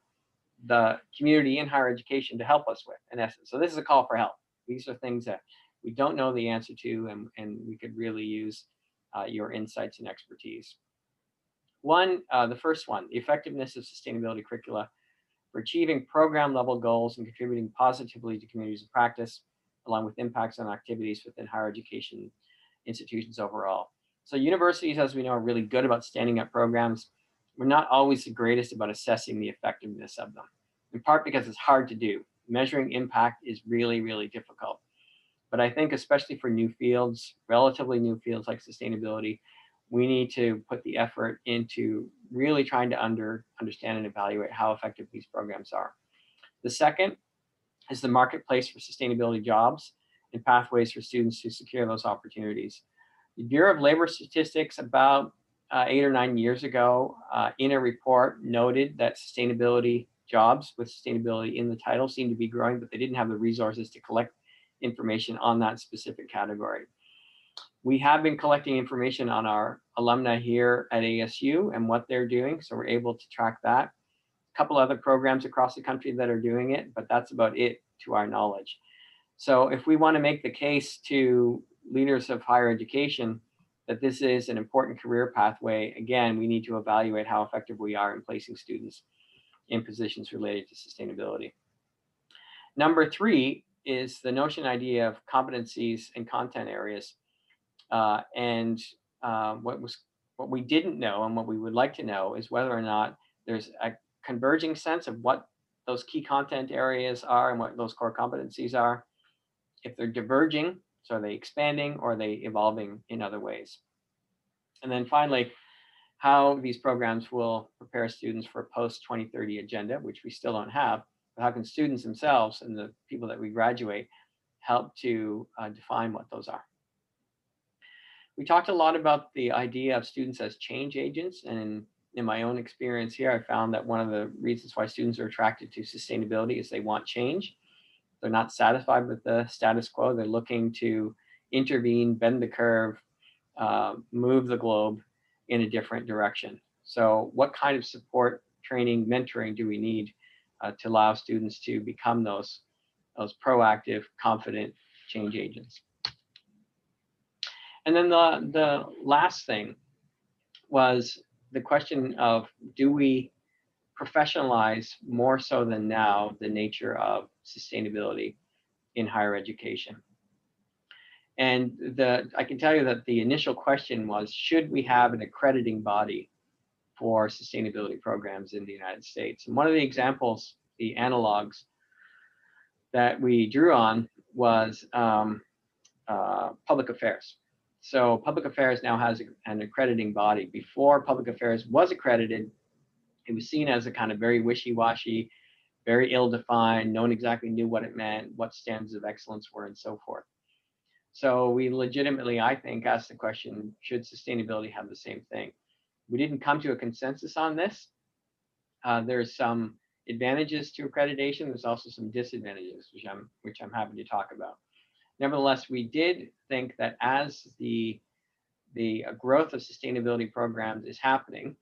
the community in higher education to help us with, in essence. So this is a call for help. These are things that we don't know the answer to, and we could really use your insights and expertise. One, the first one, the effectiveness of sustainability curricula for achieving program level goals and contributing positively to communities of practice, along with impacts on activities within higher education institutions overall. So universities, as we know, are really good about standing up programs. We're not always the greatest about assessing the effectiveness of them, in part because it's hard to do. Measuring impact is really, really difficult. But I think especially for new fields, relatively new fields like sustainability, we need to put the effort into really trying to understand and evaluate how effective these programs are. The second is the marketplace for sustainability jobs and pathways for students to secure those opportunities. The Bureau of Labor Statistics about 8 or 9 years ago in a report noted that sustainability jobs with sustainability in the title seemed to be growing, but they didn't have the resources to collect information on that specific category. We have been collecting information on our alumni here at ASU and what they're doing, so we're able to track that. A couple other programs across the country that are doing it, but that's about it to our knowledge. So if we want to make the case to leaders of higher education that this is an important career pathway, again, we need to evaluate how effective we are in placing students in positions related to sustainability. Number 3 is the notion idea of competencies and content areas. What we didn't know and what we would like to know is whether or not there's a converging sense of what those key content areas are and what those core competencies are. If they're diverging, so are they expanding or are they evolving in other ways? And then finally, how these programs will prepare students for a post-2030 agenda, which we still don't have, but how can students themselves and the people that we graduate help to define what those are? We talked a lot about the idea of students as change agents, and in my own experience here, I found that one of the reasons why students are attracted to sustainability is they want change. They're not satisfied with the status quo. They're looking to intervene, bend the curve, move the globe in a different direction. So what kind of support, training, mentoring do we need to allow students to become those proactive, confident change agents? And then the last thing was the question of, do we professionalize more so than now the nature of sustainability in higher education? And I can tell you that the initial question was, should we have an accrediting body for sustainability programs in the United States? And one of the examples, the analogs that we drew on was public affairs. So public affairs now has an accrediting body. Before public affairs was accredited, it was seen as a kind of very wishy-washy, very ill-defined, no one exactly knew what it meant, what standards of excellence were, and so forth. So we legitimately, I think, asked the question, should sustainability have the same thing? We didn't come to a consensus on this. There's some advantages to accreditation. There's also some disadvantages, which I'm happy to talk about. Nevertheless, we did think that as the growth of sustainability programs is happening,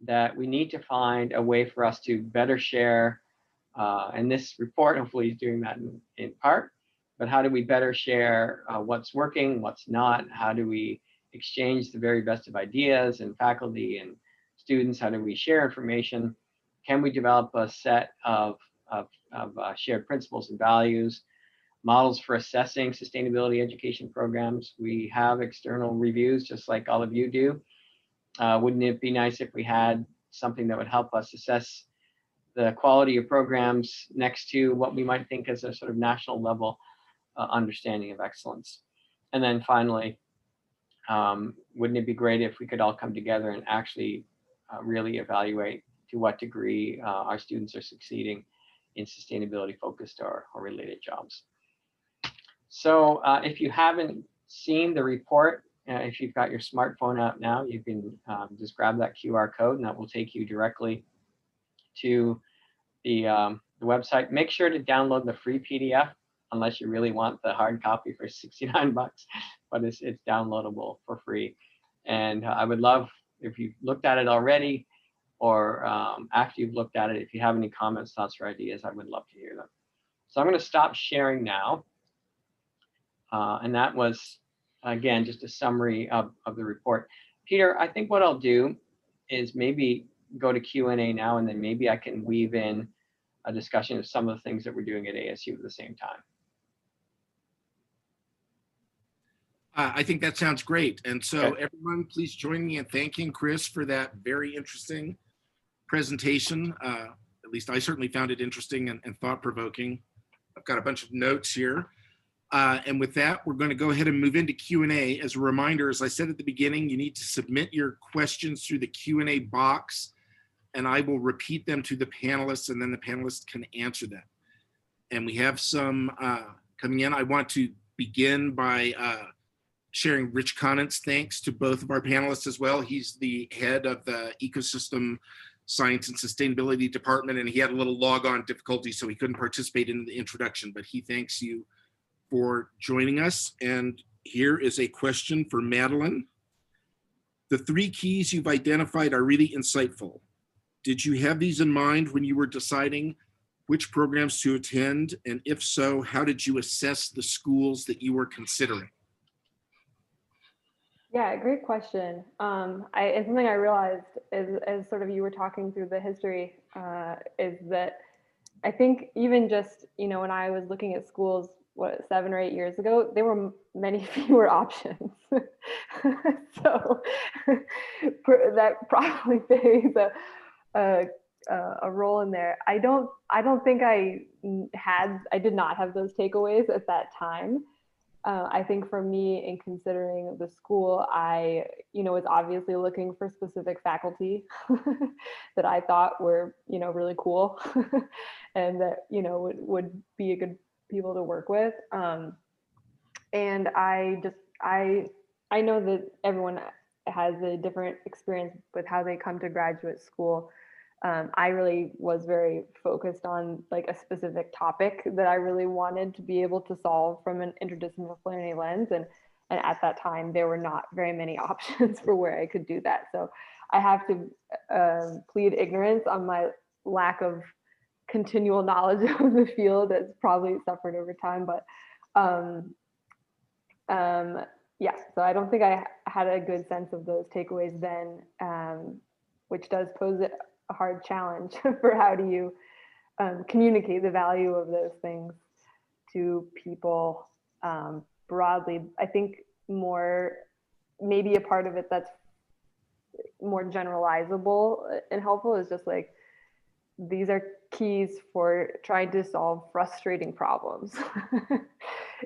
that we need to find a way for us to better share, and this report hopefully is doing that in part, but how do we better share what's working, what's not? How do we exchange the very best of ideas and faculty and students? How do we share information? Can we develop a set of shared principles and values? Models for assessing sustainability education programs. We have external reviews, just like all of you do. Wouldn't it be nice if we had something that would help us assess the quality of programs next to what we might think as a sort of national level understanding of excellence? And then finally, wouldn't it be great if we could all come together and actually really evaluate to what degree our students are succeeding in sustainability focused or related jobs? So if you haven't seen the report, if you've got your smartphone out now, you can just grab that QR code and that will take you directly to the website. Make sure to download the free PDF unless you really want the hard copy for 69 bucks, but it's downloadable for free. And I would love if you've looked at it already or after you've looked at it, if you have any comments, thoughts, or ideas, I would love to hear them. So I'm going to stop sharing now. And that was, again, just a summary of the report. Peter, I think what I'll do is maybe go to Q&A now, and then maybe I can weave in a discussion of some of the things that we're doing at ASU at the same time. I think that sounds great. And so everyone, please join me in thanking Chris for that very interesting presentation. At least I certainly found it interesting and thought-provoking. I've got a bunch of notes here. And with that, we're going to go ahead and move into Q&A. As a reminder, as I said at the beginning, you need to submit your questions through the Q&A box, and I will repeat them to the panelists, and then the panelists can answer them. And we have some coming in. I want to begin by sharing Rich Conant's thanks to both of our panelists as well. He's the head of the Ecosystem Science and Sustainability Department, and he had a little log-on difficulty, so he couldn't participate in the introduction, but he thanks you for joining us. And here is a question for Madeline. The 3 keys you've identified are really insightful. Did you have these in mind when you were deciding which programs to attend? And if so, how did you assess the schools that you were considering? Yeah, great question. And something I realized as sort of you were talking through the history is that I think even just, when I was looking at schools, 7 or 8 years ago, there were many fewer options. So that probably plays a role in there. I don't think I did not have those takeaways at that time. I think for me, in considering the school, I, was obviously looking for specific faculty that I thought were, really cool and that, would be a good people to work with. And I know that everyone has a different experience with how they come to graduate school. I really was very focused on like a specific topic that I really wanted to be able to solve from an interdisciplinary lens. And at that time, there were not very many options for where I could do that. So I have to plead ignorance on my lack of continual knowledge of the field that's probably suffered over time. But yeah, so I don't think I had a good sense of those takeaways then, which does pose a hard challenge for how do you communicate the value of those things to people broadly. I think maybe a part of it that's more generalizable and helpful is just like, these are keys for trying to solve frustrating problems.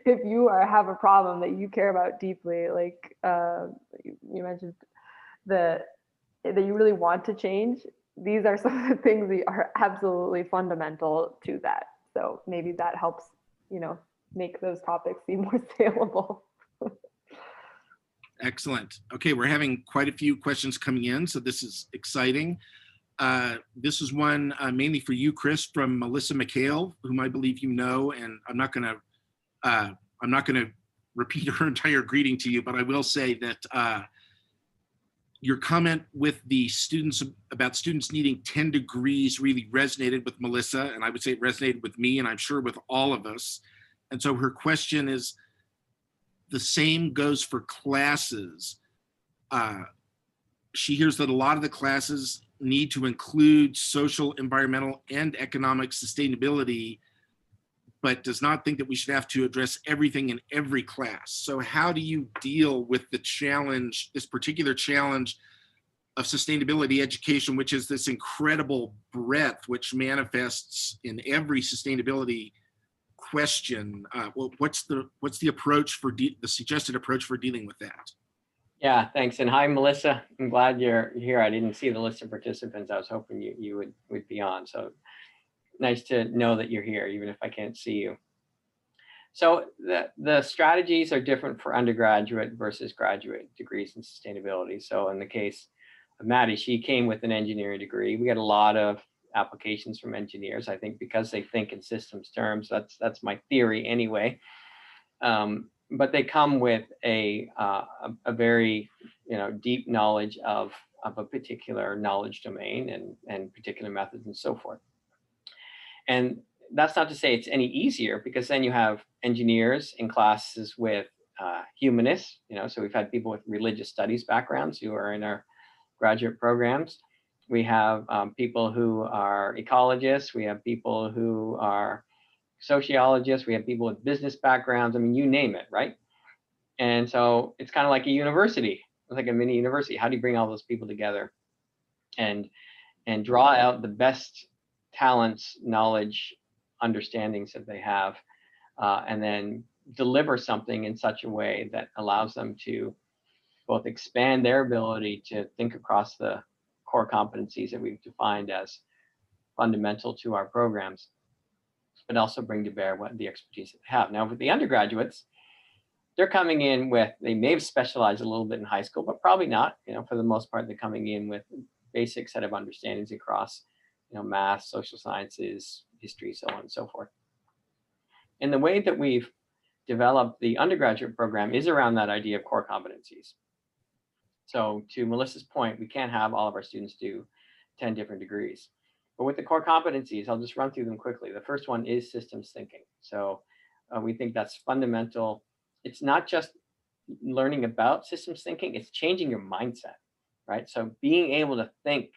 If you have a problem that you care about deeply, like you mentioned that you really want to change, these are some of the things that are absolutely fundamental to that. So maybe that helps, make those topics seem more saleable. Excellent. Okay, we're having quite a few questions coming in, so this is exciting. This is one mainly for you, Chris, from Melissa McHale, whom I believe you know, and I'm not going to repeat her entire greeting to you, but I will say that your comment with the students about students needing 10 degrees really resonated with Melissa, and I would say it resonated with me, and I'm sure with all of us. And so her question is, the same goes for classes. She hears that a lot of the classes need to include social, environmental, and economic sustainability, but does not think that we should have to address everything in every class. So how do you deal with the challenge, this particular challenge of sustainability education, which is this incredible breadth, which manifests in every sustainability question? What's the approach for the suggested approach for dealing with that? Yeah, thanks. And hi, Melissa. I'm glad you're here. I didn't see the list of participants. I was hoping you would be on. So nice to know that you're here, even if I can't see you. So the strategies are different for undergraduate versus graduate degrees in sustainability. So in the case of Maddie, she came with an engineering degree. We get a lot of applications from engineers, I think, because they think in systems terms. That's my theory anyway. But they come with a very deep knowledge of a particular knowledge domain and particular methods and so forth. And that's not to say it's any easier, because then you have engineers in classes with humanists. So we've had people with religious studies backgrounds who are in our graduate programs. We have people who are ecologists. We have people who are sociologists. We have people with business backgrounds. I mean, you name it, right? And so it's kind of like a university. It's like a mini university. How do you bring all those people together and draw out the best talents, knowledge, understandings that they have, and then deliver something in such a way that allows them to both expand their ability to think across the core competencies that we've defined as fundamental to our programs, but also bring to bear what the expertise that they have. Now, with the undergraduates, they're coming in with, they may have specialized a little bit in high school, but probably not. For the most part, they're coming in with a basic set of understandings across, math, social sciences, history, so on and so forth. And the way that we've developed the undergraduate program is around that idea of core competencies. So to Melissa's point, we can't have all of our students do 10 different degrees. But with the core competencies, I'll just run through them quickly. The first one is systems thinking. So we think that's fundamental. It's not just learning about systems thinking, it's changing your mindset, right? So being able to think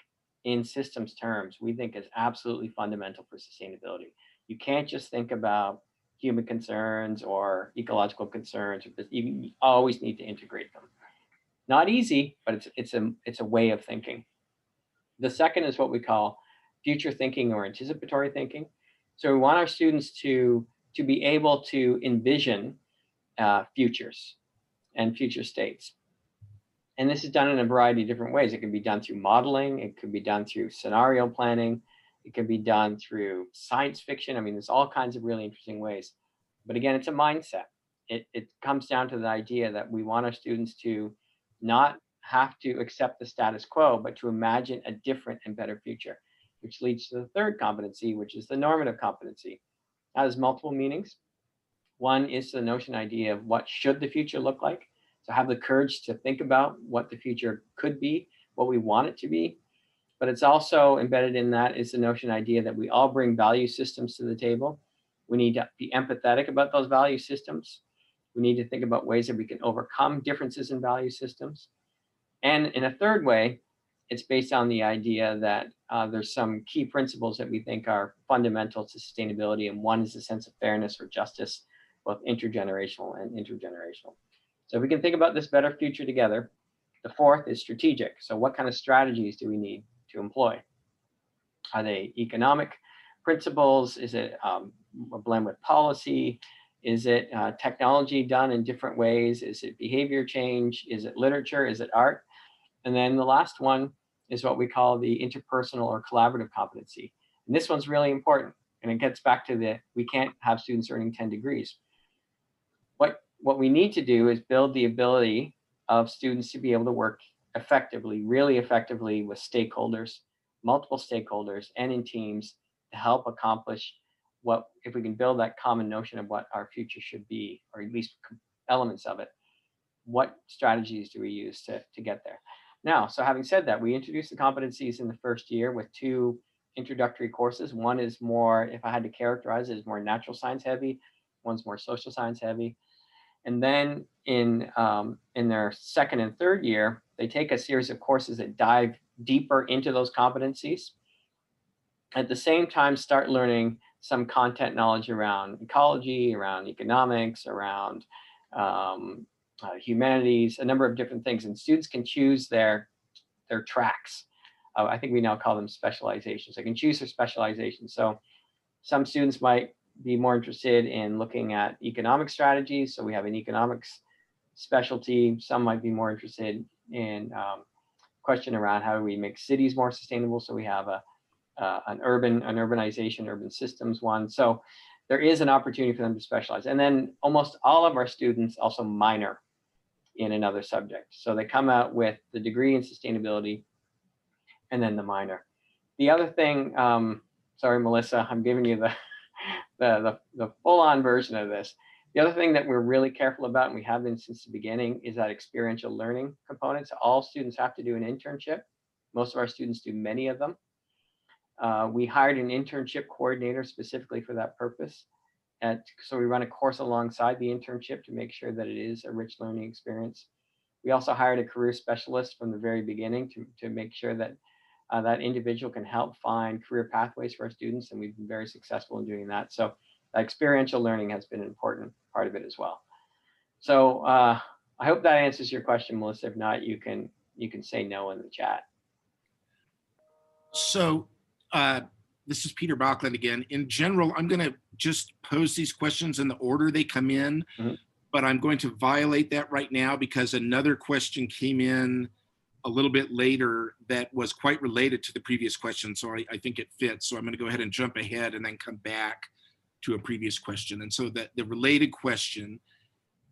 in systems terms, we think is absolutely fundamental for sustainability. You can't just think about human concerns or ecological concerns. You always need to integrate them. Not easy, but it's a way of thinking. The second is what we call future thinking or anticipatory thinking. So we want our students to be able to envision futures and future states. And this is done in a variety of different ways. It can be done through modeling. It could be done through scenario planning. It can be done through science fiction. I mean, there's all kinds of really interesting ways. But again, it's a mindset. It comes down to the idea that we want our students to not have to accept the status quo, but to imagine a different and better future, which leads to the third competency, which is the normative competency. That has multiple meanings. One is the notion idea of what should the future look like. So have the courage to think about what the future could be, what we want it to be. But it's also embedded in that is the notion idea that we all bring value systems to the table. We need to be empathetic about those value systems. We need to think about ways that we can overcome differences in value systems. And in a third way, it's based on the idea that there's some key principles that we think are fundamental to sustainability. And one is the sense of fairness or justice, both intergenerational and intergenerational. So if we can think about this better future together. The fourth is strategic. So what kind of strategies do we need to employ? Are they economic principles? Is it a blend with policy? Is it technology done in different ways? Is it behavior change? Is it literature? Is it art? And then the last one is what we call the interpersonal or collaborative competency. And this one's really important. And it gets back to we can't have students earning 10 degrees. What we need to do is build the ability of students to be able to work effectively, really effectively with stakeholders, multiple stakeholders, and in teams to help accomplish what, if we can build that common notion of what our future should be, or at least elements of it, what strategies do we use to get there? Now, so having said that, we introduced the competencies in the first year with 2 introductory courses. One is more, if I had to characterize it, is more natural science heavy. One's more social science heavy. And then in their second and third year, they take a series of courses that dive deeper into those competencies. At the same time, start learning some content knowledge around ecology, around economics, around humanities, a number of different things. And students can choose their tracks. I think we now call them specializations. They can choose their specializations. So some students might be more interested in looking at economic strategies. So we have an economics specialty. Some might be more interested in question around how do we make cities more sustainable. So we have an urbanization, urban systems one. So there is an opportunity for them to specialize. And then almost all of our students also minor in another subject. So they come out with the degree in sustainability and then the minor. The other thing, sorry, Melissa, I'm giving you the full-on version of this. The other thing that we're really careful about, and we have been since the beginning, is that experiential learning component. So all students have to do an internship. Most of our students do many of them. We hired an internship coordinator specifically for that purpose. So we run a course alongside the internship to make sure that it is a rich learning experience. We also hired a career specialist from the very beginning to make sure that that individual can help find career pathways for our students, and we've been very successful in doing that. So experiential learning has been an important part of it as well. So I hope that answers your question, Melissa. If not, you can say no in the chat. So this is Peter Bachland again. In general, I'm going to just pose these questions in the order they come in, but I'm going to violate that right now because another question came in a little bit later that was quite related to the previous question. So I think it fits. So I'm going to go ahead and jump ahead and then come back to a previous question. And so the related question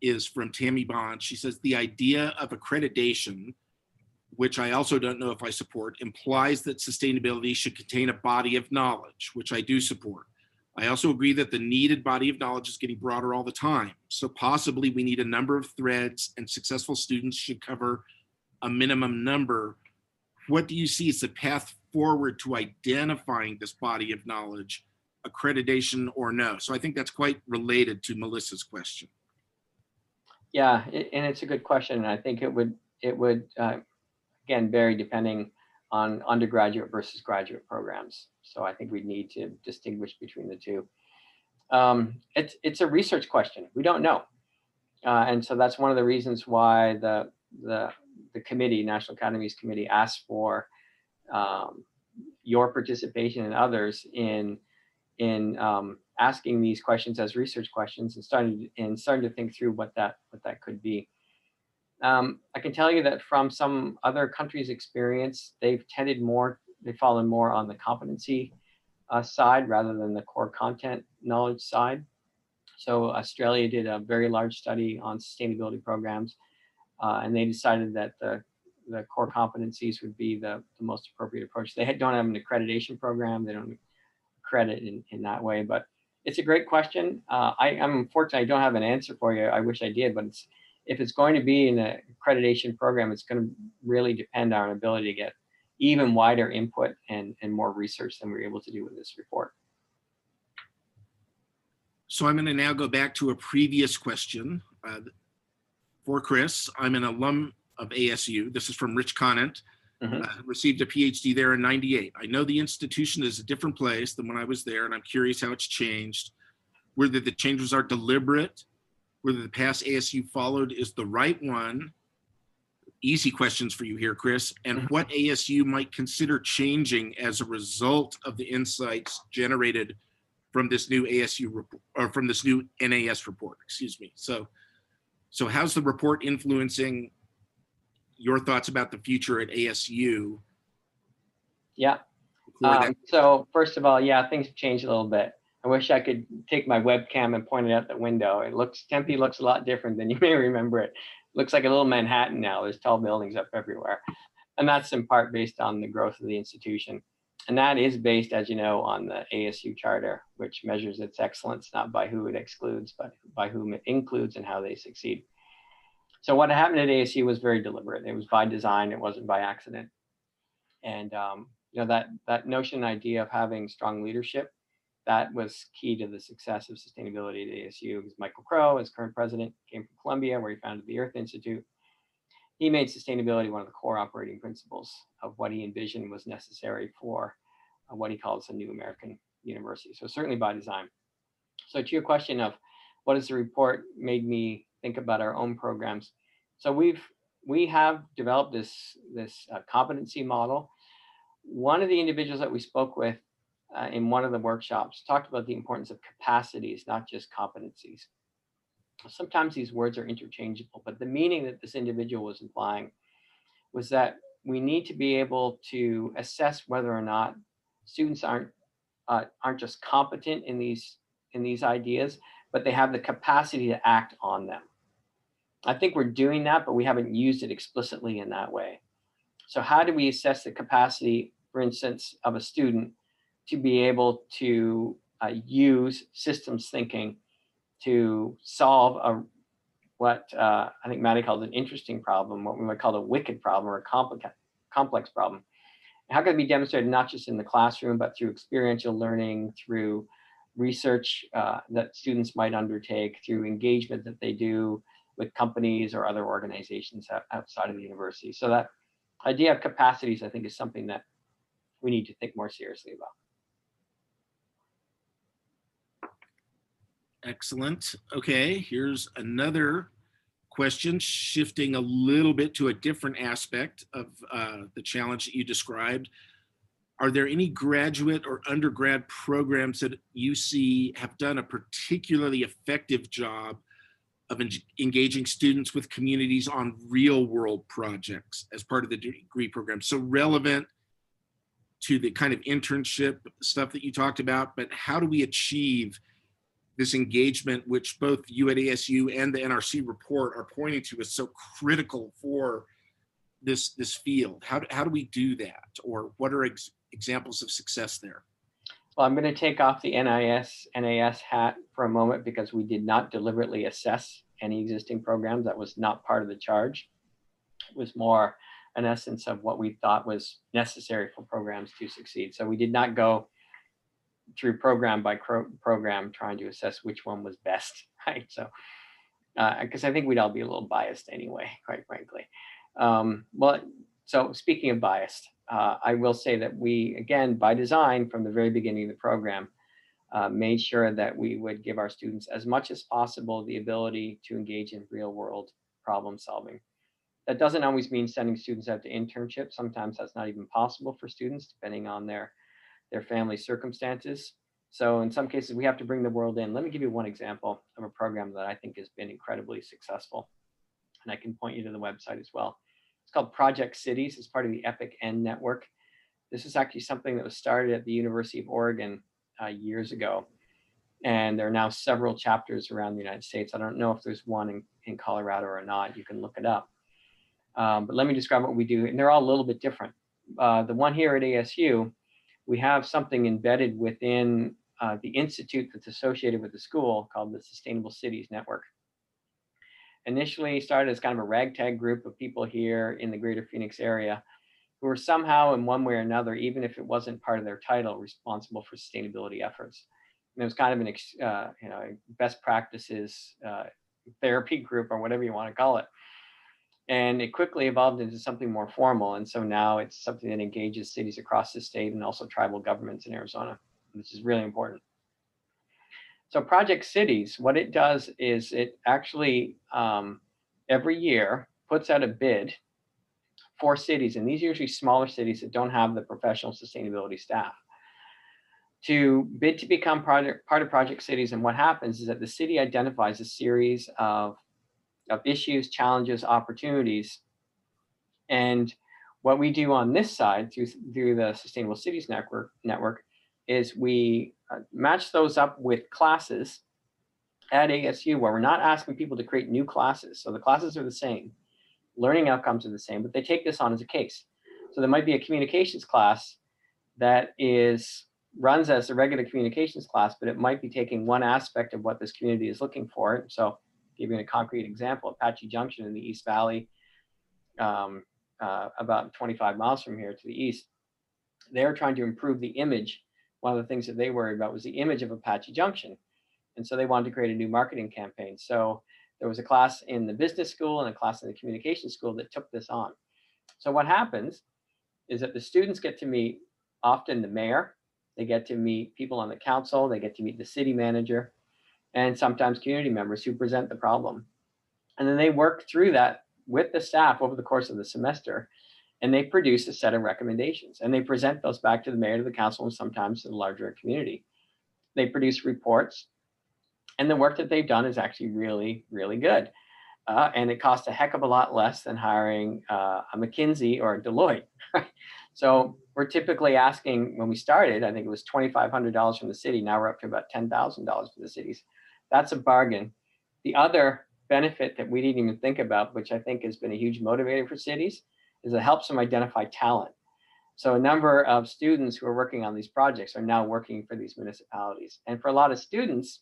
is from Tammy Bond. She says, the idea of accreditation, which I also don't know if I support, implies that sustainability should contain a body of knowledge, which I do support. I also agree that the needed body of knowledge is getting broader all the time. So possibly we need a number of threads and successful students should cover a minimum number. What do you see as the path forward to identifying this body of knowledge, accreditation or no? So I think that's quite related to Melissa's question. Yeah, and it's a good question. And I think it would again, vary depending on undergraduate versus graduate programs. So I think we need to distinguish between the two. It's a research question. We don't know. And so that's one of the reasons why the committee, National Academies Committee, asked for your participation and others in asking these questions as research questions and starting to think through what that could be. I can tell you that from some other countries' experience, they've fallen more on the competency side rather than the core content knowledge side. So Australia did a very large study on sustainability programs, and they decided that the core competencies would be the most appropriate approach. They don't have an accreditation program. They don't credit in that way, but it's a great question. I'm unfortunate I don't have an answer for you. I wish I did, but if it's going to be in an accreditation program, it's going to really depend on our ability to get even wider input and more research than we were able to do with this report. So I'm going to now go back to a previous question for Chris. I'm an alum of ASU. This is from Rich Conant. Received a PhD there in '98. I know the institution is a different place than when I was there, and I'm curious how it's changed, whether the changes are deliberate, whether the path ASU followed is the right one. Easy questions for you here, Chris. And what ASU might consider changing as a result of the insights generated from this new ASU report, or from this new NAS report, excuse me. So how's the report influencing your thoughts about the future at ASU? Yeah. So first of all, yeah, things have changed a little bit. I wish I could take my webcam and point it out the window. Tempe looks a lot different than you may remember it. Looks like a little Manhattan now. There's tall buildings up everywhere. And that's in part based on the growth of the institution. And that is based, as you know, on the ASU charter, which measures its excellence, not by who it excludes, but by whom it includes and how they succeed. So what happened at ASU was very deliberate. It was by design. It wasn't by accident. And that notion and idea of having strong leadership, that was key to the success of sustainability at ASU. It was Michael Crow, as current president, came from Columbia, where he founded the Earth Institute. He made sustainability one of the core operating principles of what he envisioned was necessary for what he calls a new American university. So certainly by design. So to your question of what has the report made me think about our own programs? So we have developed this competency model. One of the individuals that we spoke with in one of the workshops talked about the importance of capacities, not just competencies. Sometimes these words are interchangeable, but the meaning that this individual was implying was that we need to be able to assess whether or not students aren't just competent in these ideas, but they have the capacity to act on them. I think we're doing that, but we haven't used it explicitly in that way. So how do we assess the capacity, for instance, of a student to be able to use systems thinking to solve what I think Maddie called an interesting problem, what we might call a wicked problem or a complex problem? How can it be demonstrated not just in the classroom, but through experiential learning, through research that students might undertake, through engagement that they do with companies or other organizations outside of the university? So that idea of capacities, I think, is something that we need to think more seriously about. Excellent. Okay, here's another question, shifting a little bit to a different aspect of the challenge that you described. Are there any graduate or undergrad programs that you see have done a particularly effective job of engaging students with communities on real world projects as part of the degree program? So relevant to the kind of internship stuff that you talked about, but how do we achieve this engagement, which both you at ASU and the NRC report are pointing to as so critical for this field? How do we do that? Or what are examples of success there? Well, I'm going to take off the NAS hat for a moment because we did not deliberately assess any existing programs. That was not part of the charge. It was more an essence of what we thought was necessary for programs to succeed. So we did not go through program by program trying to assess which one was best, right? So, because I think we'd all be a little biased anyway, quite frankly. So speaking of biased, I will say that we, again, by design from the very beginning of the program, made sure that we would give our students as much as possible the ability to engage in real world problem solving. That doesn't always mean sending students out to internships. Sometimes that's not even possible for students, depending on their family circumstances. So in some cases, we have to bring the world in. Let me give you one example of a program that I think has been incredibly successful. And I can point you to the website as well. It's called Project Cities. It's part of the EPIC N network. This is actually something that was started at the University of Oregon years ago. And there are now several chapters around the United States. I don't know if there's one in Colorado or not. You can look it up. But let me describe what we do. And they're all a little bit different. The one here at ASU, we have something embedded within the institute that's associated with the school called the Sustainable Cities Network. Initially started as kind of a ragtag group of people here in the greater Phoenix area who were somehow in one way or another, even if it wasn't part of their title, responsible for sustainability efforts. And it was kind of an best practices therapy group or whatever you want to call it. And it quickly evolved into something more formal. And so now it's something that engages cities across the state and also tribal governments in Arizona, which is really important. So Project Cities, what it does is it actually every year puts out a bid for cities, and these are usually smaller cities that don't have the professional sustainability staff, to bid to become part of Project Cities. And what happens is that the city identifies a series of issues, challenges, opportunities. And what we do on this side through the Sustainable Cities Network is we match those up with classes at ASU where we're not asking people to create new classes. So the classes are the same, learning outcomes are the same, but they take this on as a case. So there might be a communications class that runs as a regular communications class, but it might be taking one aspect of what this community is looking for. So giving a concrete example, Apache Junction in the East Valley, about 25 miles from here to the east, they're trying to improve the image. One of the things that they worried about was the image of Apache Junction. And so they wanted to create a new marketing campaign. So there was a class in the business school and a class in the communication school that took this on. So what happens is that the students get to meet often the mayor, they get to meet people on the council, they get to meet the city manager, and sometimes community members who present the problem. And then they work through that with the staff over the course of the semester, and they produce a set of recommendations, and they present those back to the mayor, to the council, and sometimes to the larger community. They produce reports, and the work that they've done is actually really, really good. And it costs a heck of a lot less than hiring a McKinsey or a Deloitte. So we're typically asking, when we started, I think it was $2,500 from the city. Now we're up to about $10,000 for the cities. That's a bargain. The other benefit that we didn't even think about, which I think has been a huge motivator for cities, is it helps them identify talent. So a number of students who are working on these projects are now working for these municipalities. And for a lot of students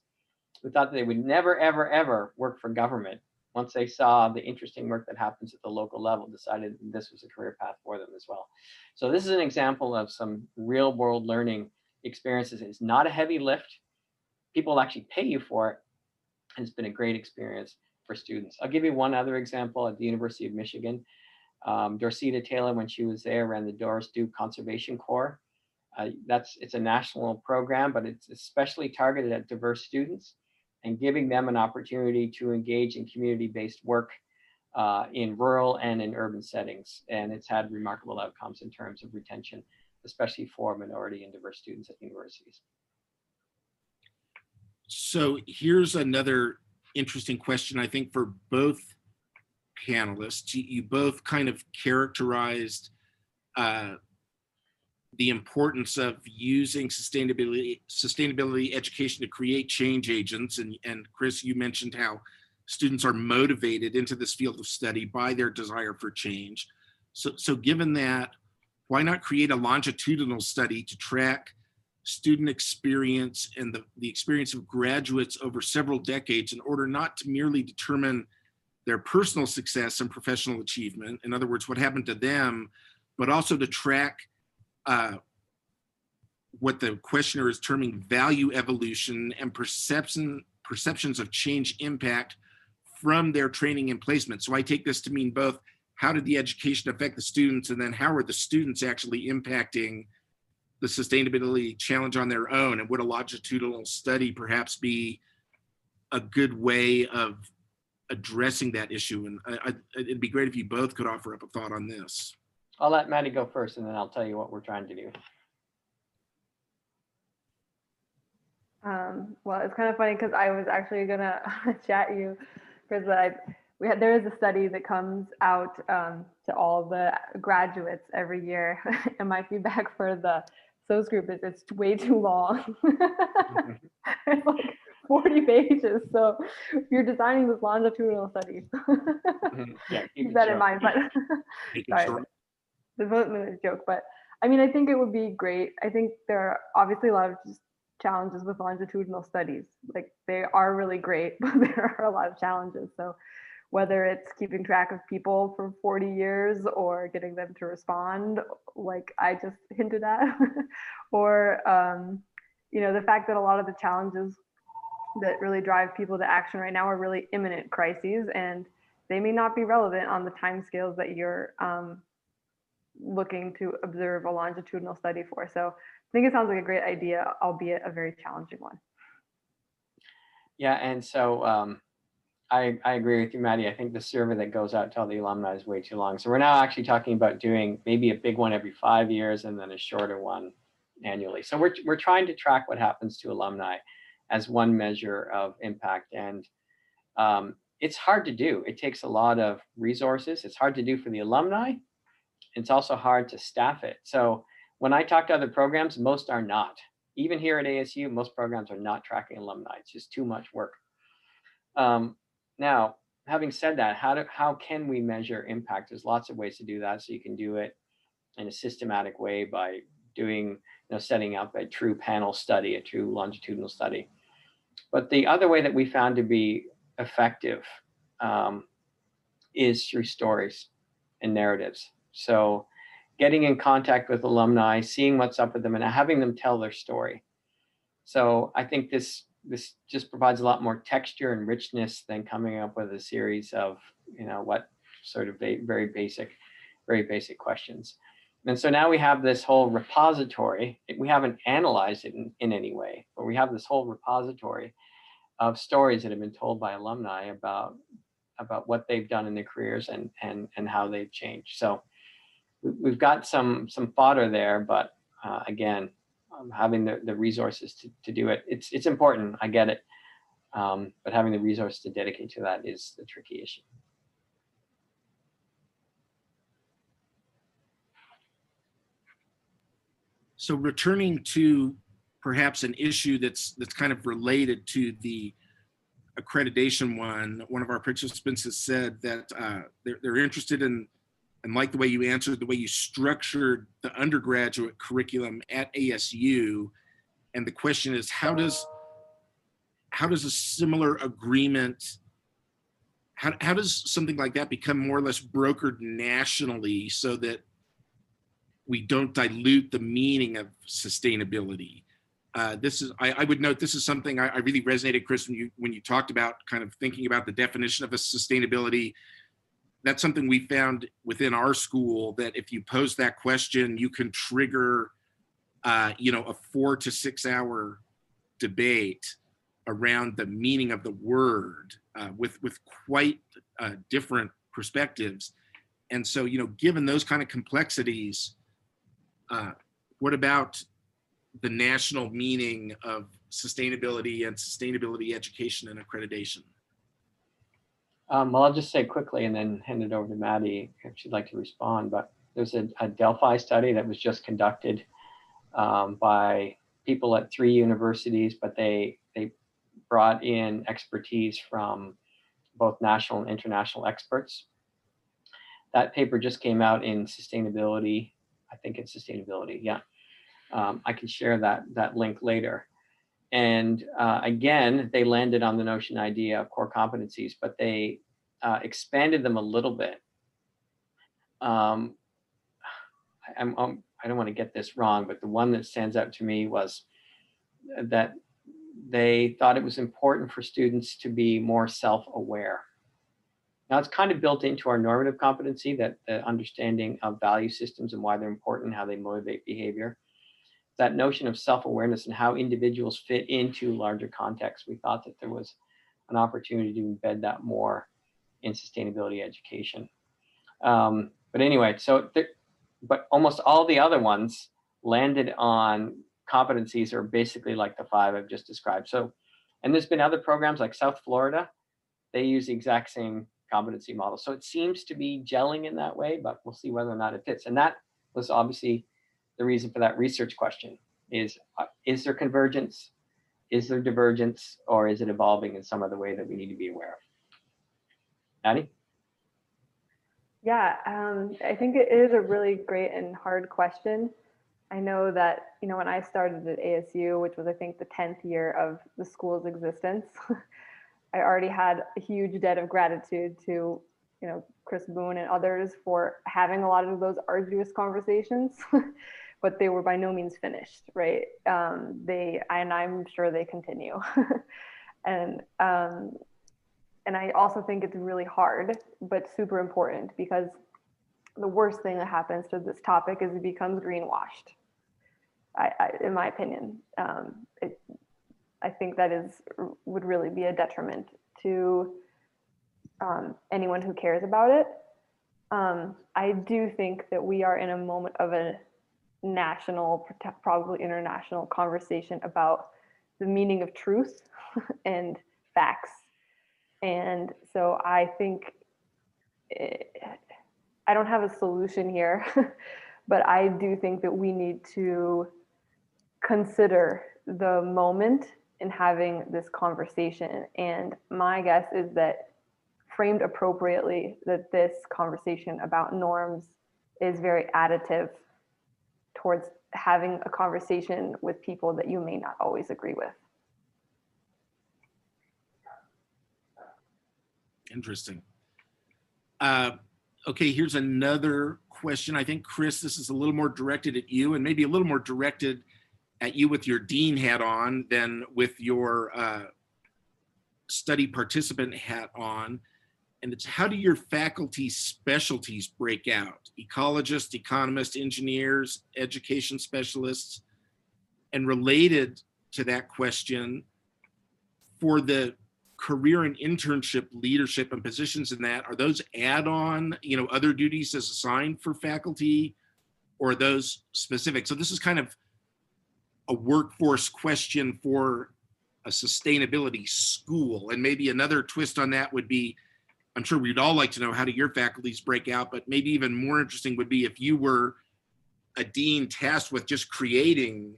who thought they would never, ever, ever work for government, once they saw the interesting work that happens at the local level, decided this was a career path for them as well. So this is an example of some real world learning experiences. It's not a heavy lift. People actually pay you for it. And it's been a great experience for students. I'll give you one other example at the University of Michigan. Dorceta Taylor, when she was there, ran the Doris Duke Conservation Corps. It's a national program, but it's especially targeted at diverse students and giving them an opportunity to engage in community-based work in rural and in urban settings. And it's had remarkable outcomes in terms of retention, especially for minority and diverse students at universities. So here's another interesting question, I think, for both panelists. You both kind of characterized the importance of using sustainability education to create change agents. And Chris, you mentioned how students are motivated into this field of study by their desire for change. So given that, why not create a longitudinal study to track student experience and the experience of graduates over several decades in order not to merely determine their personal success and professional achievement, in other words, what happened to them, but also to track what the questioner is terming value evolution and perceptions of change impact from their training and placement. So I take this to mean both how did the education affect the students, and then how are the students actually impacting the sustainability challenge on their own, and would a longitudinal study perhaps be a good way of addressing that issue? And it'd be great if you both could offer up a thought on this. I'll let Maddie go first, and then I'll tell you what we're trying to do. Well, it's kind of funny because I was actually gonna chat you, Chris, that there is a study that comes out to all the graduates every year, and my feedback for the SOS group is it's way too long. It's like 40 pages. So if you're designing this longitudinal study, Yeah, keep that in mind. But sorry, Sure. this wasn't a joke. But I mean, I think it would be great. I think there are obviously a lot of challenges with longitudinal studies. Like they are really great, but there are a lot of challenges. So whether it's keeping track of people for 40 years or getting them to respond, like I just hinted at, or, you know, the fact that a lot of the challenges that really drive people to action right now are really imminent crises, and they may not be relevant on the timescales that you're looking to observe a longitudinal study for. So I think it sounds like a great idea, albeit a very challenging one. Yeah, and so I agree with you, Maddie. I think the survey that goes out to all the alumni is way too long. So we're now actually talking about doing maybe a big one every 5 years and then a shorter one annually. So we're trying to track what happens to alumni as one measure of impact. And it's hard to do. It takes a lot of resources. It's hard to do for the alumni. It's also hard to staff it. So when I talk to other programs, most are not. Even here at ASU, most programs are not tracking alumni. It's just too much work. Now, having said that, how can we measure impact? There's lots of ways to do that. So you can do it in a systematic way by doing, setting up a true panel study, a true longitudinal study. But the other way that we found to be effective is through stories and narratives. So getting in contact with alumni, seeing what's up with them, and having them tell their story. So I think this just provides a lot more texture and richness than coming up with a series of, what sort of very basic questions. And so now we have this whole repository. We haven't analyzed it in any way, but we have this whole repository of stories that have been told by alumni about what they've done in their careers and how they've changed. So we've got some fodder there, but again, having the resources to do it, it's important. I get it, but having the resources to dedicate to that is the tricky issue. So returning to perhaps an issue that's kind of related to the accreditation one of our participants has said that they're interested in and like the way you answered, the way you structured the undergraduate curriculum at ASU. And the question is, how does a similar agreement, how does something like that become more or less brokered nationally so that we don't dilute the meaning of sustainability? I would note this is something I really resonated, Chris, when you talked about kind of thinking about the definition of a sustainability. That's something we found within our school, that if you pose that question, you can trigger, a 4 to 6 hour debate around the meaning of the word with quite different perspectives. And so, given those kind of complexities, what about the national meaning of sustainability and sustainability education and accreditation? Well, I'll just say quickly and then hand it over to Maddie if she'd like to respond. But there's a Delphi study that was just conducted by people at 3 universities, but they brought in expertise from both national and international experts. That paper just came out in Sustainability. I think it's Sustainability. Yeah, I can share that link later. And again, they landed on the notion idea of core competencies, but they expanded them a little bit. I don't want to get this wrong, but the one that stands out to me was that they thought it was important for students to be more self-aware. Now it's kind of built into our normative competency, that the understanding of value systems and why they're important, how they motivate behavior. That notion of self-awareness and how individuals fit into larger contexts. We thought that there was an opportunity to embed that more in sustainability education. But anyway, but almost all the other ones landed on competencies are basically like the 5 I've just described. So, and there's been other programs like South Florida, they use the exact same competency model. So it seems to be gelling in that way, but we'll see whether or not it fits. And that was obviously the reason for that research question is there convergence? Is there divergence? Or is it evolving in some other way that we need to be aware of? Maddie? Yeah, I think it is a really great and hard question. I know that, when I started at ASU, which was, I think, the 10th year of the school's existence, I already had a huge debt of gratitude to, Chris Boone and others for having a lot of those arduous conversations, but they were by no means finished, right? And I'm sure they continue. And I also think it's really hard, but super important, because the worst thing that happens to this topic is it becomes greenwashed. In my opinion, I think that would really be a detriment to anyone who cares about it. I do think that we are in a moment of a national, probably international conversation about the meaning of truth and facts. And so I think I don't have a solution here, but I do think that we need to consider the moment in having this conversation. And my guess is that, framed appropriately, that this conversation about norms is very additive towards having a conversation with people that you may not always agree with. Interesting. Okay, here's another question. I think, Chris, this is a little more directed at you, and maybe a little more directed at you with your dean hat on than with your study participant hat on. And it's, how do your faculty specialties break out? Ecologists, economists, engineers, education specialists. And related to that question, for the career and internship leadership and positions in that, are those add-on, other duties as assigned for faculty, or are those specific? So this is kind of a workforce question for a sustainability school. And maybe another twist on that would be, I'm sure we'd all like to know, how do your faculties break out, but maybe even more interesting would be if you were a dean tasked with just creating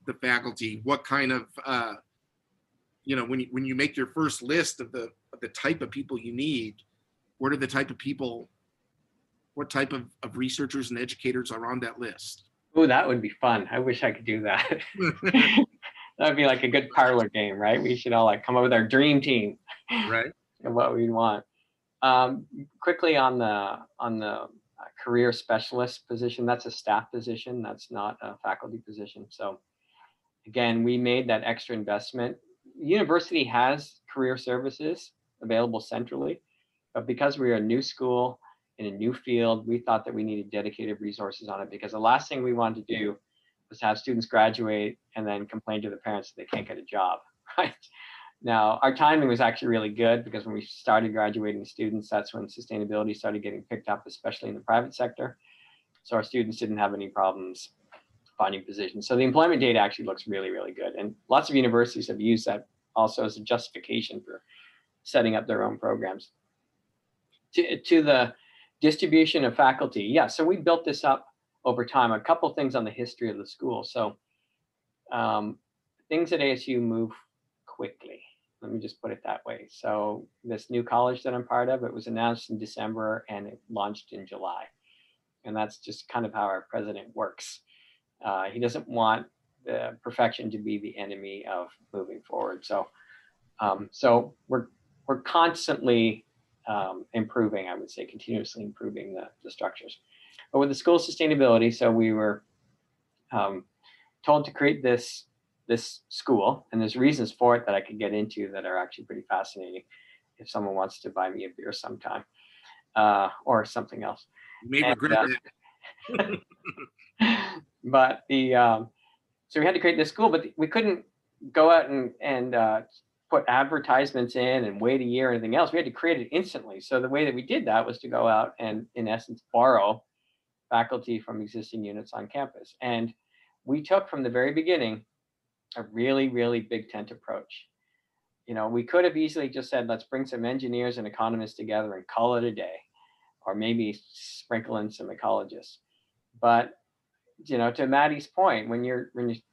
the faculty, what kind of, when you make your first list of the type of people you need, what are the type of people, what type of researchers and educators are on that list? Oh, that would be fun. I wish I could do that. That would be like a good parlor game, right? We should all come up with our dream team, right? And what we'd want. Quickly on the career specialist position, that's a staff position. That's not a faculty position. So again, we made that extra investment. The university has career services available centrally, but because we're a new school in a new field, we thought that we needed dedicated resources on it, because the last thing we wanted to do was have students graduate and then complain to the parents that they can't get a job, right? Now, our timing was actually really good, because when we started graduating students, that's when sustainability started getting picked up, especially in the private sector. So our students didn't have any problems finding positions. So the employment data actually looks really, really good. And lots of universities have used that also as a justification for setting up their own programs. To the distribution of faculty, yeah, so we built this up over time. A couple things on the history of the school. So things at ASU move quickly. Let me just put it that way. So this new college that I'm part of, it was announced in December and it launched in July. And that's just kind of how our president works. He doesn't want the perfection to be the enemy of moving forward. So, so we're constantly improving, I would say, continuously improving the structures. But with the school sustainability, so we were told to create this school, and there's reasons for it that I could get into that are actually pretty fascinating if someone wants to buy me a beer sometime. or something else. You may regret that. But so we had to create this school, but we couldn't go out and put advertisements in and wait a year or anything else. We had to create it instantly. So the way that we did that was to go out and, in essence, borrow faculty from existing units on campus. And we took from the very beginning a really, really big tent approach. You know, we could have easily just said, let's bring some engineers and economists together and call it a day, or maybe sprinkle in some ecologists. But, you know, to Maddie's point, when you're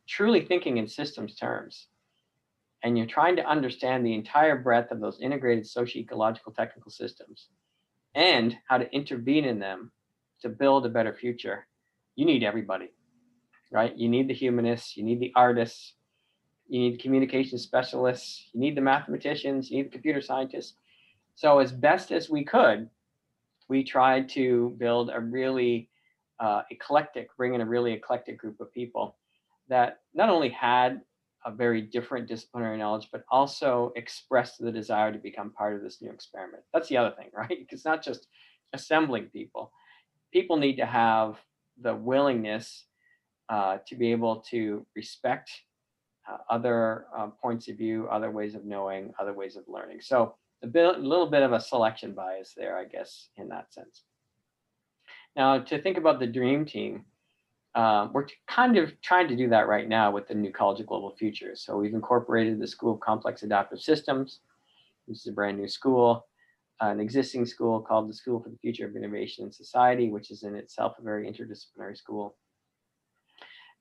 truly thinking in systems terms, and you're trying to understand the entire breadth of those integrated socio-ecological technical systems and how to intervene in them to build a better future, you need everybody, right? You need the humanists, you need the artists, you need the communication specialists, you need the mathematicians, you need the computer scientists. So as best as we could, we tried to build a really bring in a really eclectic group of people that not only had a very different disciplinary knowledge, but also expressed the desire to become part of this new experiment. That's the other thing, right? It's not just assembling people. People need to have the willingness to be able to respect other points of view, other ways of knowing, other ways of learning. So a little bit of a selection bias there, I guess, in that sense. Now, to think about the dream team, we're kind of trying to do that right now with the new College of Global Futures. So we've incorporated the School of Complex Adaptive Systems, which is a brand new school, an existing school called the School for the Future of Innovation and Society, which is in itself a very interdisciplinary school.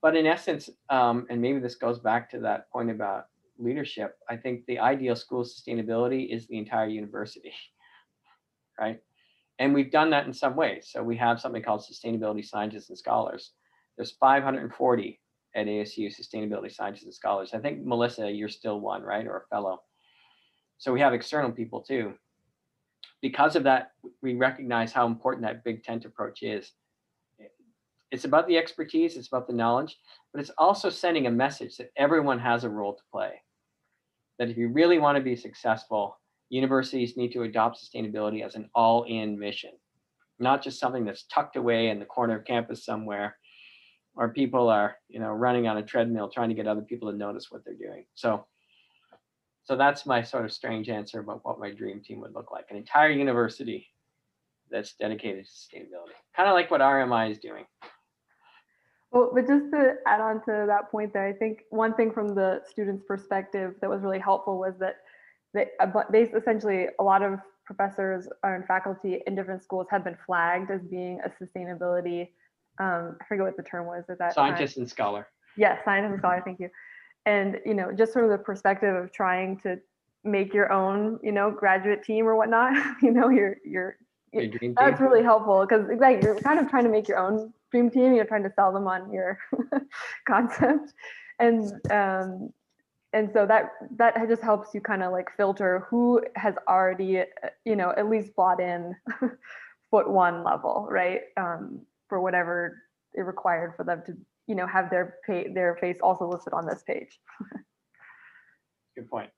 But in essence, and maybe this goes back to that point about leadership, I think the ideal school of sustainability is the entire university, right? And we've done that in some ways. So we have something called Sustainability Scientists and Scholars. There's 540 at ASU Sustainability Scientists and Scholars. I think, Melissa, you're still one, right? Or a fellow. So we have external people too. Because of that, we recognize how important that big tent approach is. It's about the expertise, it's about the knowledge, but it's also sending a message that everyone has a role to play. That if you really want to be successful, universities need to adopt sustainability as an all-in mission, not just something that's tucked away in the corner of campus somewhere, or people are, you know, running on a treadmill trying to get other people to notice what they're doing. So that's my sort of strange answer about what my dream team would look like. An entire university that's dedicated to sustainability, kind of like what RMI is doing. Well, but just to add on to that point there, I think one thing from the students' perspective that was really helpful was that they essentially, a lot of professors and faculty in different schools have been flagged as being a sustainability, I forget what the term was at that time. Scientist and scholar. Yeah, scientist and scholar, thank you. And, you know, just sort of the perspective of trying to make your own, you know, graduate team or whatnot, you know, your dream team. That's really helpful because exactly, you're kind of trying to make your own dream team. You're trying to sell them on your concept, and so that just helps you kind of like filter who has already, you know, at least bought in foot one level, right? For whatever it required for them to, you know, have their face also listed on this page. Good point.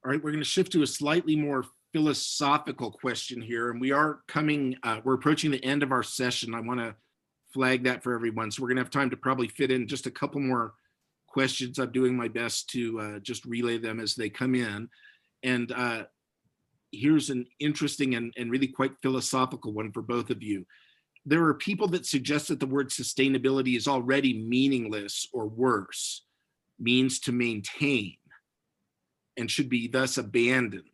All right, we're going to shift to a slightly more philosophical question here, and we're approaching the end of our session. I want to flag that for everyone, so we're going to have time to probably fit in just a couple more questions. I'm doing my best to just relay them as they come in. And here's an interesting and really quite philosophical one for both of you. There are people that suggest that the word sustainability is already meaningless, or worse, means to maintain, and should be thus abandoned.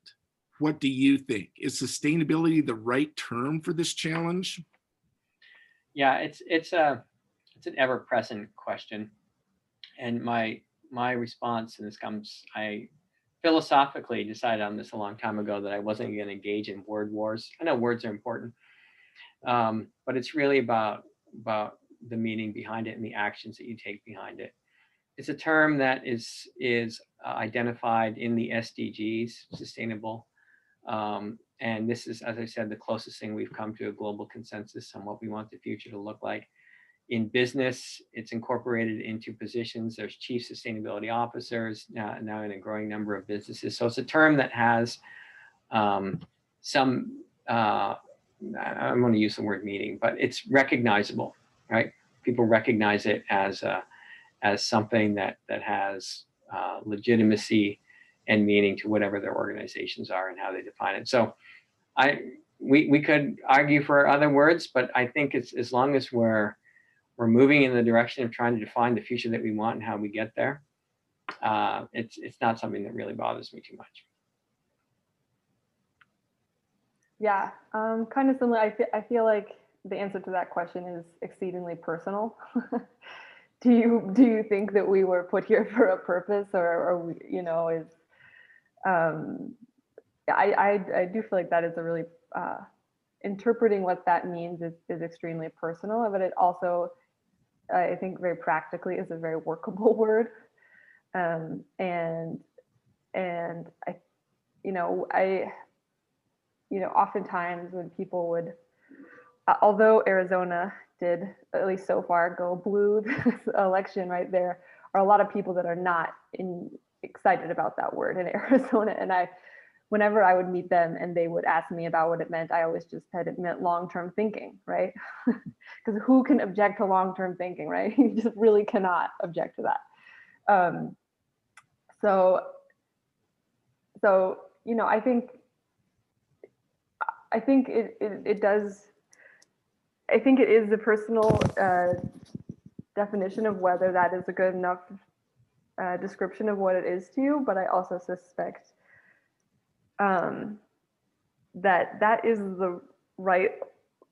What do you think? Is sustainability the right term for this challenge? Yeah, it's an ever-present question. And my response, and this comes, I philosophically decided on this a long time ago that I wasn't going to engage in word wars. I know words are important, but it's really about the meaning behind it and the actions that you take behind it. It's a term that is identified in the SDGs, sustainable. And this is, as I said, the closest thing we've come to a global consensus on what we want the future to look like. In business, it's incorporated into positions. There's chief sustainability officers now in a growing number of businesses. So it's a term that has some I'm going to use the word meaning, but it's recognizable, right? People recognize it as something that has legitimacy and meaning to whatever their organizations are and how they define it. So we could argue for other words, but I think it's as long as we're moving in the direction of trying to define the future that we want and how we get there, it's not something that really bothers me too much. Yeah, kind of similar. I feel like the answer to that question is exceedingly personal. Do you think that we were put here for a purpose, or we, you know, is I do feel like that is a really interpreting what that means is extremely personal, but it also I think very practically is a very workable word, and I oftentimes when people would, although Arizona did, at least so far, go blue this election, right, there are a lot of people that are not excited about that word in Arizona. And whenever I would meet them and they would ask me about what it meant, I always just said it meant long-term thinking, right? Because who can object to long-term thinking, right? You just really cannot object to that. So you know, I think it does. I think it is the personal definition of whether that is a good enough description of what it is to you. But I also suspect that is the right,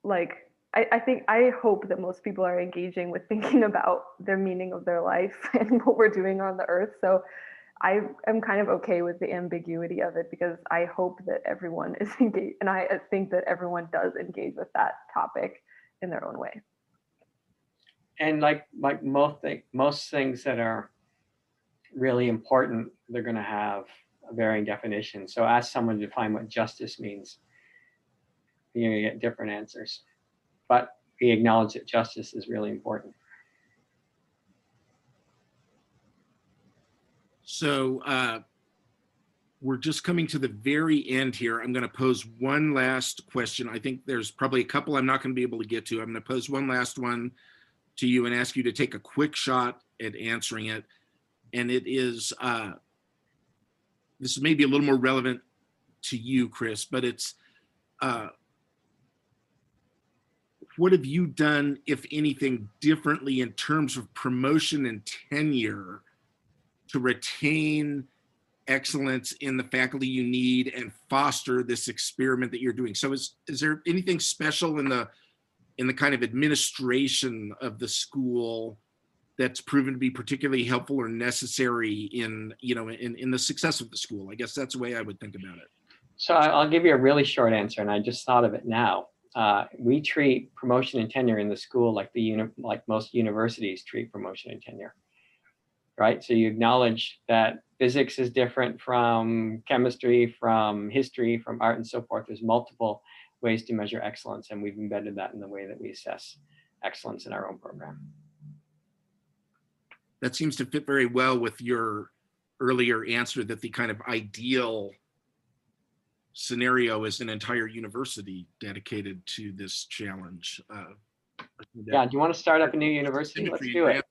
like, I hope that most people are engaging with thinking about their meaning of their life and what we're doing on the earth. So I am kind of okay with the ambiguity of it, because I hope that everyone is engaged, and I think that everyone does engage with that topic in their own way. And like most things that are really important, they're going to have a varying definition. So ask someone to define what justice means, you're going to get different answers. But we acknowledge that justice is really important. So we're just coming to the very end here. I'm going to pose one last question. I think there's probably a couple I'm not going to be able to get to. I'm going to pose one last one to you and ask you to take a quick shot at answering it. And it is, this may be a little more relevant to you, Chris, but it's, what have you done, if anything, differently in terms of promotion and tenure to retain excellence in the faculty you need and foster this experiment that you're doing? So is there anything special in the kind of administration of the school that's proven to be particularly helpful or necessary in the success of the school? I guess that's the way I would think about it. So I'll give you a really short answer, and I just thought of it now. We treat promotion and tenure in the school like most universities treat promotion and tenure, right? So you acknowledge that physics is different from chemistry, from history, from art, and so forth. There's multiple ways to measure excellence, and we've embedded that in the way that we assess excellence in our own program. That seems to fit very well with your earlier answer that the kind of ideal scenario is an entire university dedicated to this challenge. Yeah, do you want to start up a new university? Let's do it.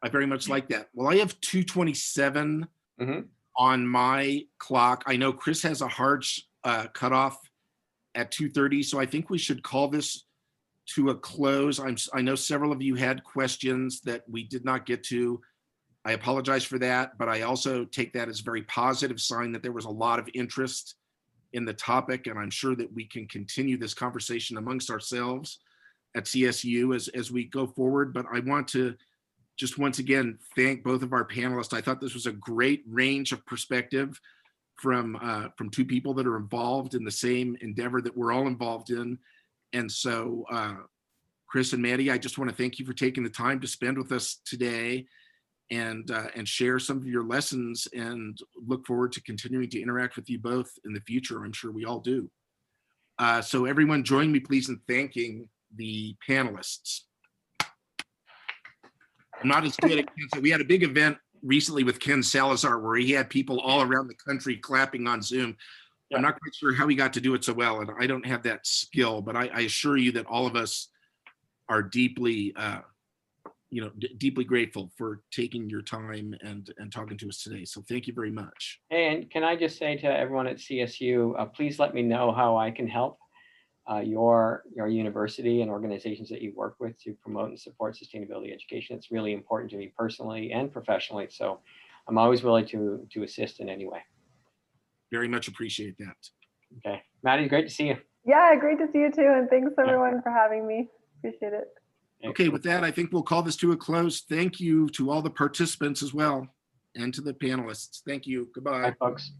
I very much like that. Well, I have 2:27 on my clock. I know Chris has a hard cutoff at 2:30, so I think we should call this to a close. I know several of you had questions that we did not get to. I apologize for that, but I also take that as a very positive sign that there was a lot of interest in the topic, and I'm sure that we can continue this conversation amongst ourselves at CSU as we go forward. But I want to just once again thank both of our panelists. I thought this was a great range of perspective from two people that are involved in the same endeavor that we're all involved in. And so, Chris and Maddie, I just want to thank you for taking the time to spend with us today and share some of your lessons, and look forward to continuing to interact with you both in the future. I'm sure we all do. So everyone join me please in thanking the panelists. I'm not as good at Ken. We had a big event recently with Ken Salazar where he had people all around the country clapping on Zoom. Yeah. I'm not quite sure how he got to do it so well, and I don't have that skill, but I assure you that all of us are deeply, deeply grateful for taking your time and talking to us today. So thank you very much. And can I just say to everyone at CSU, please let me know how I can help your university and organizations that you work with to promote and support sustainability education. It's really important to me personally and professionally. So I'm always willing to assist in any way. Very much appreciate that. Okay. Maddie, great to see you. Yeah, great to see you too. And thanks everyone for having me. Appreciate it. Okay, with that, I think we'll call this to a close. Thank you to all the participants as well and to the panelists. Thank you. Goodbye. Bye, folks.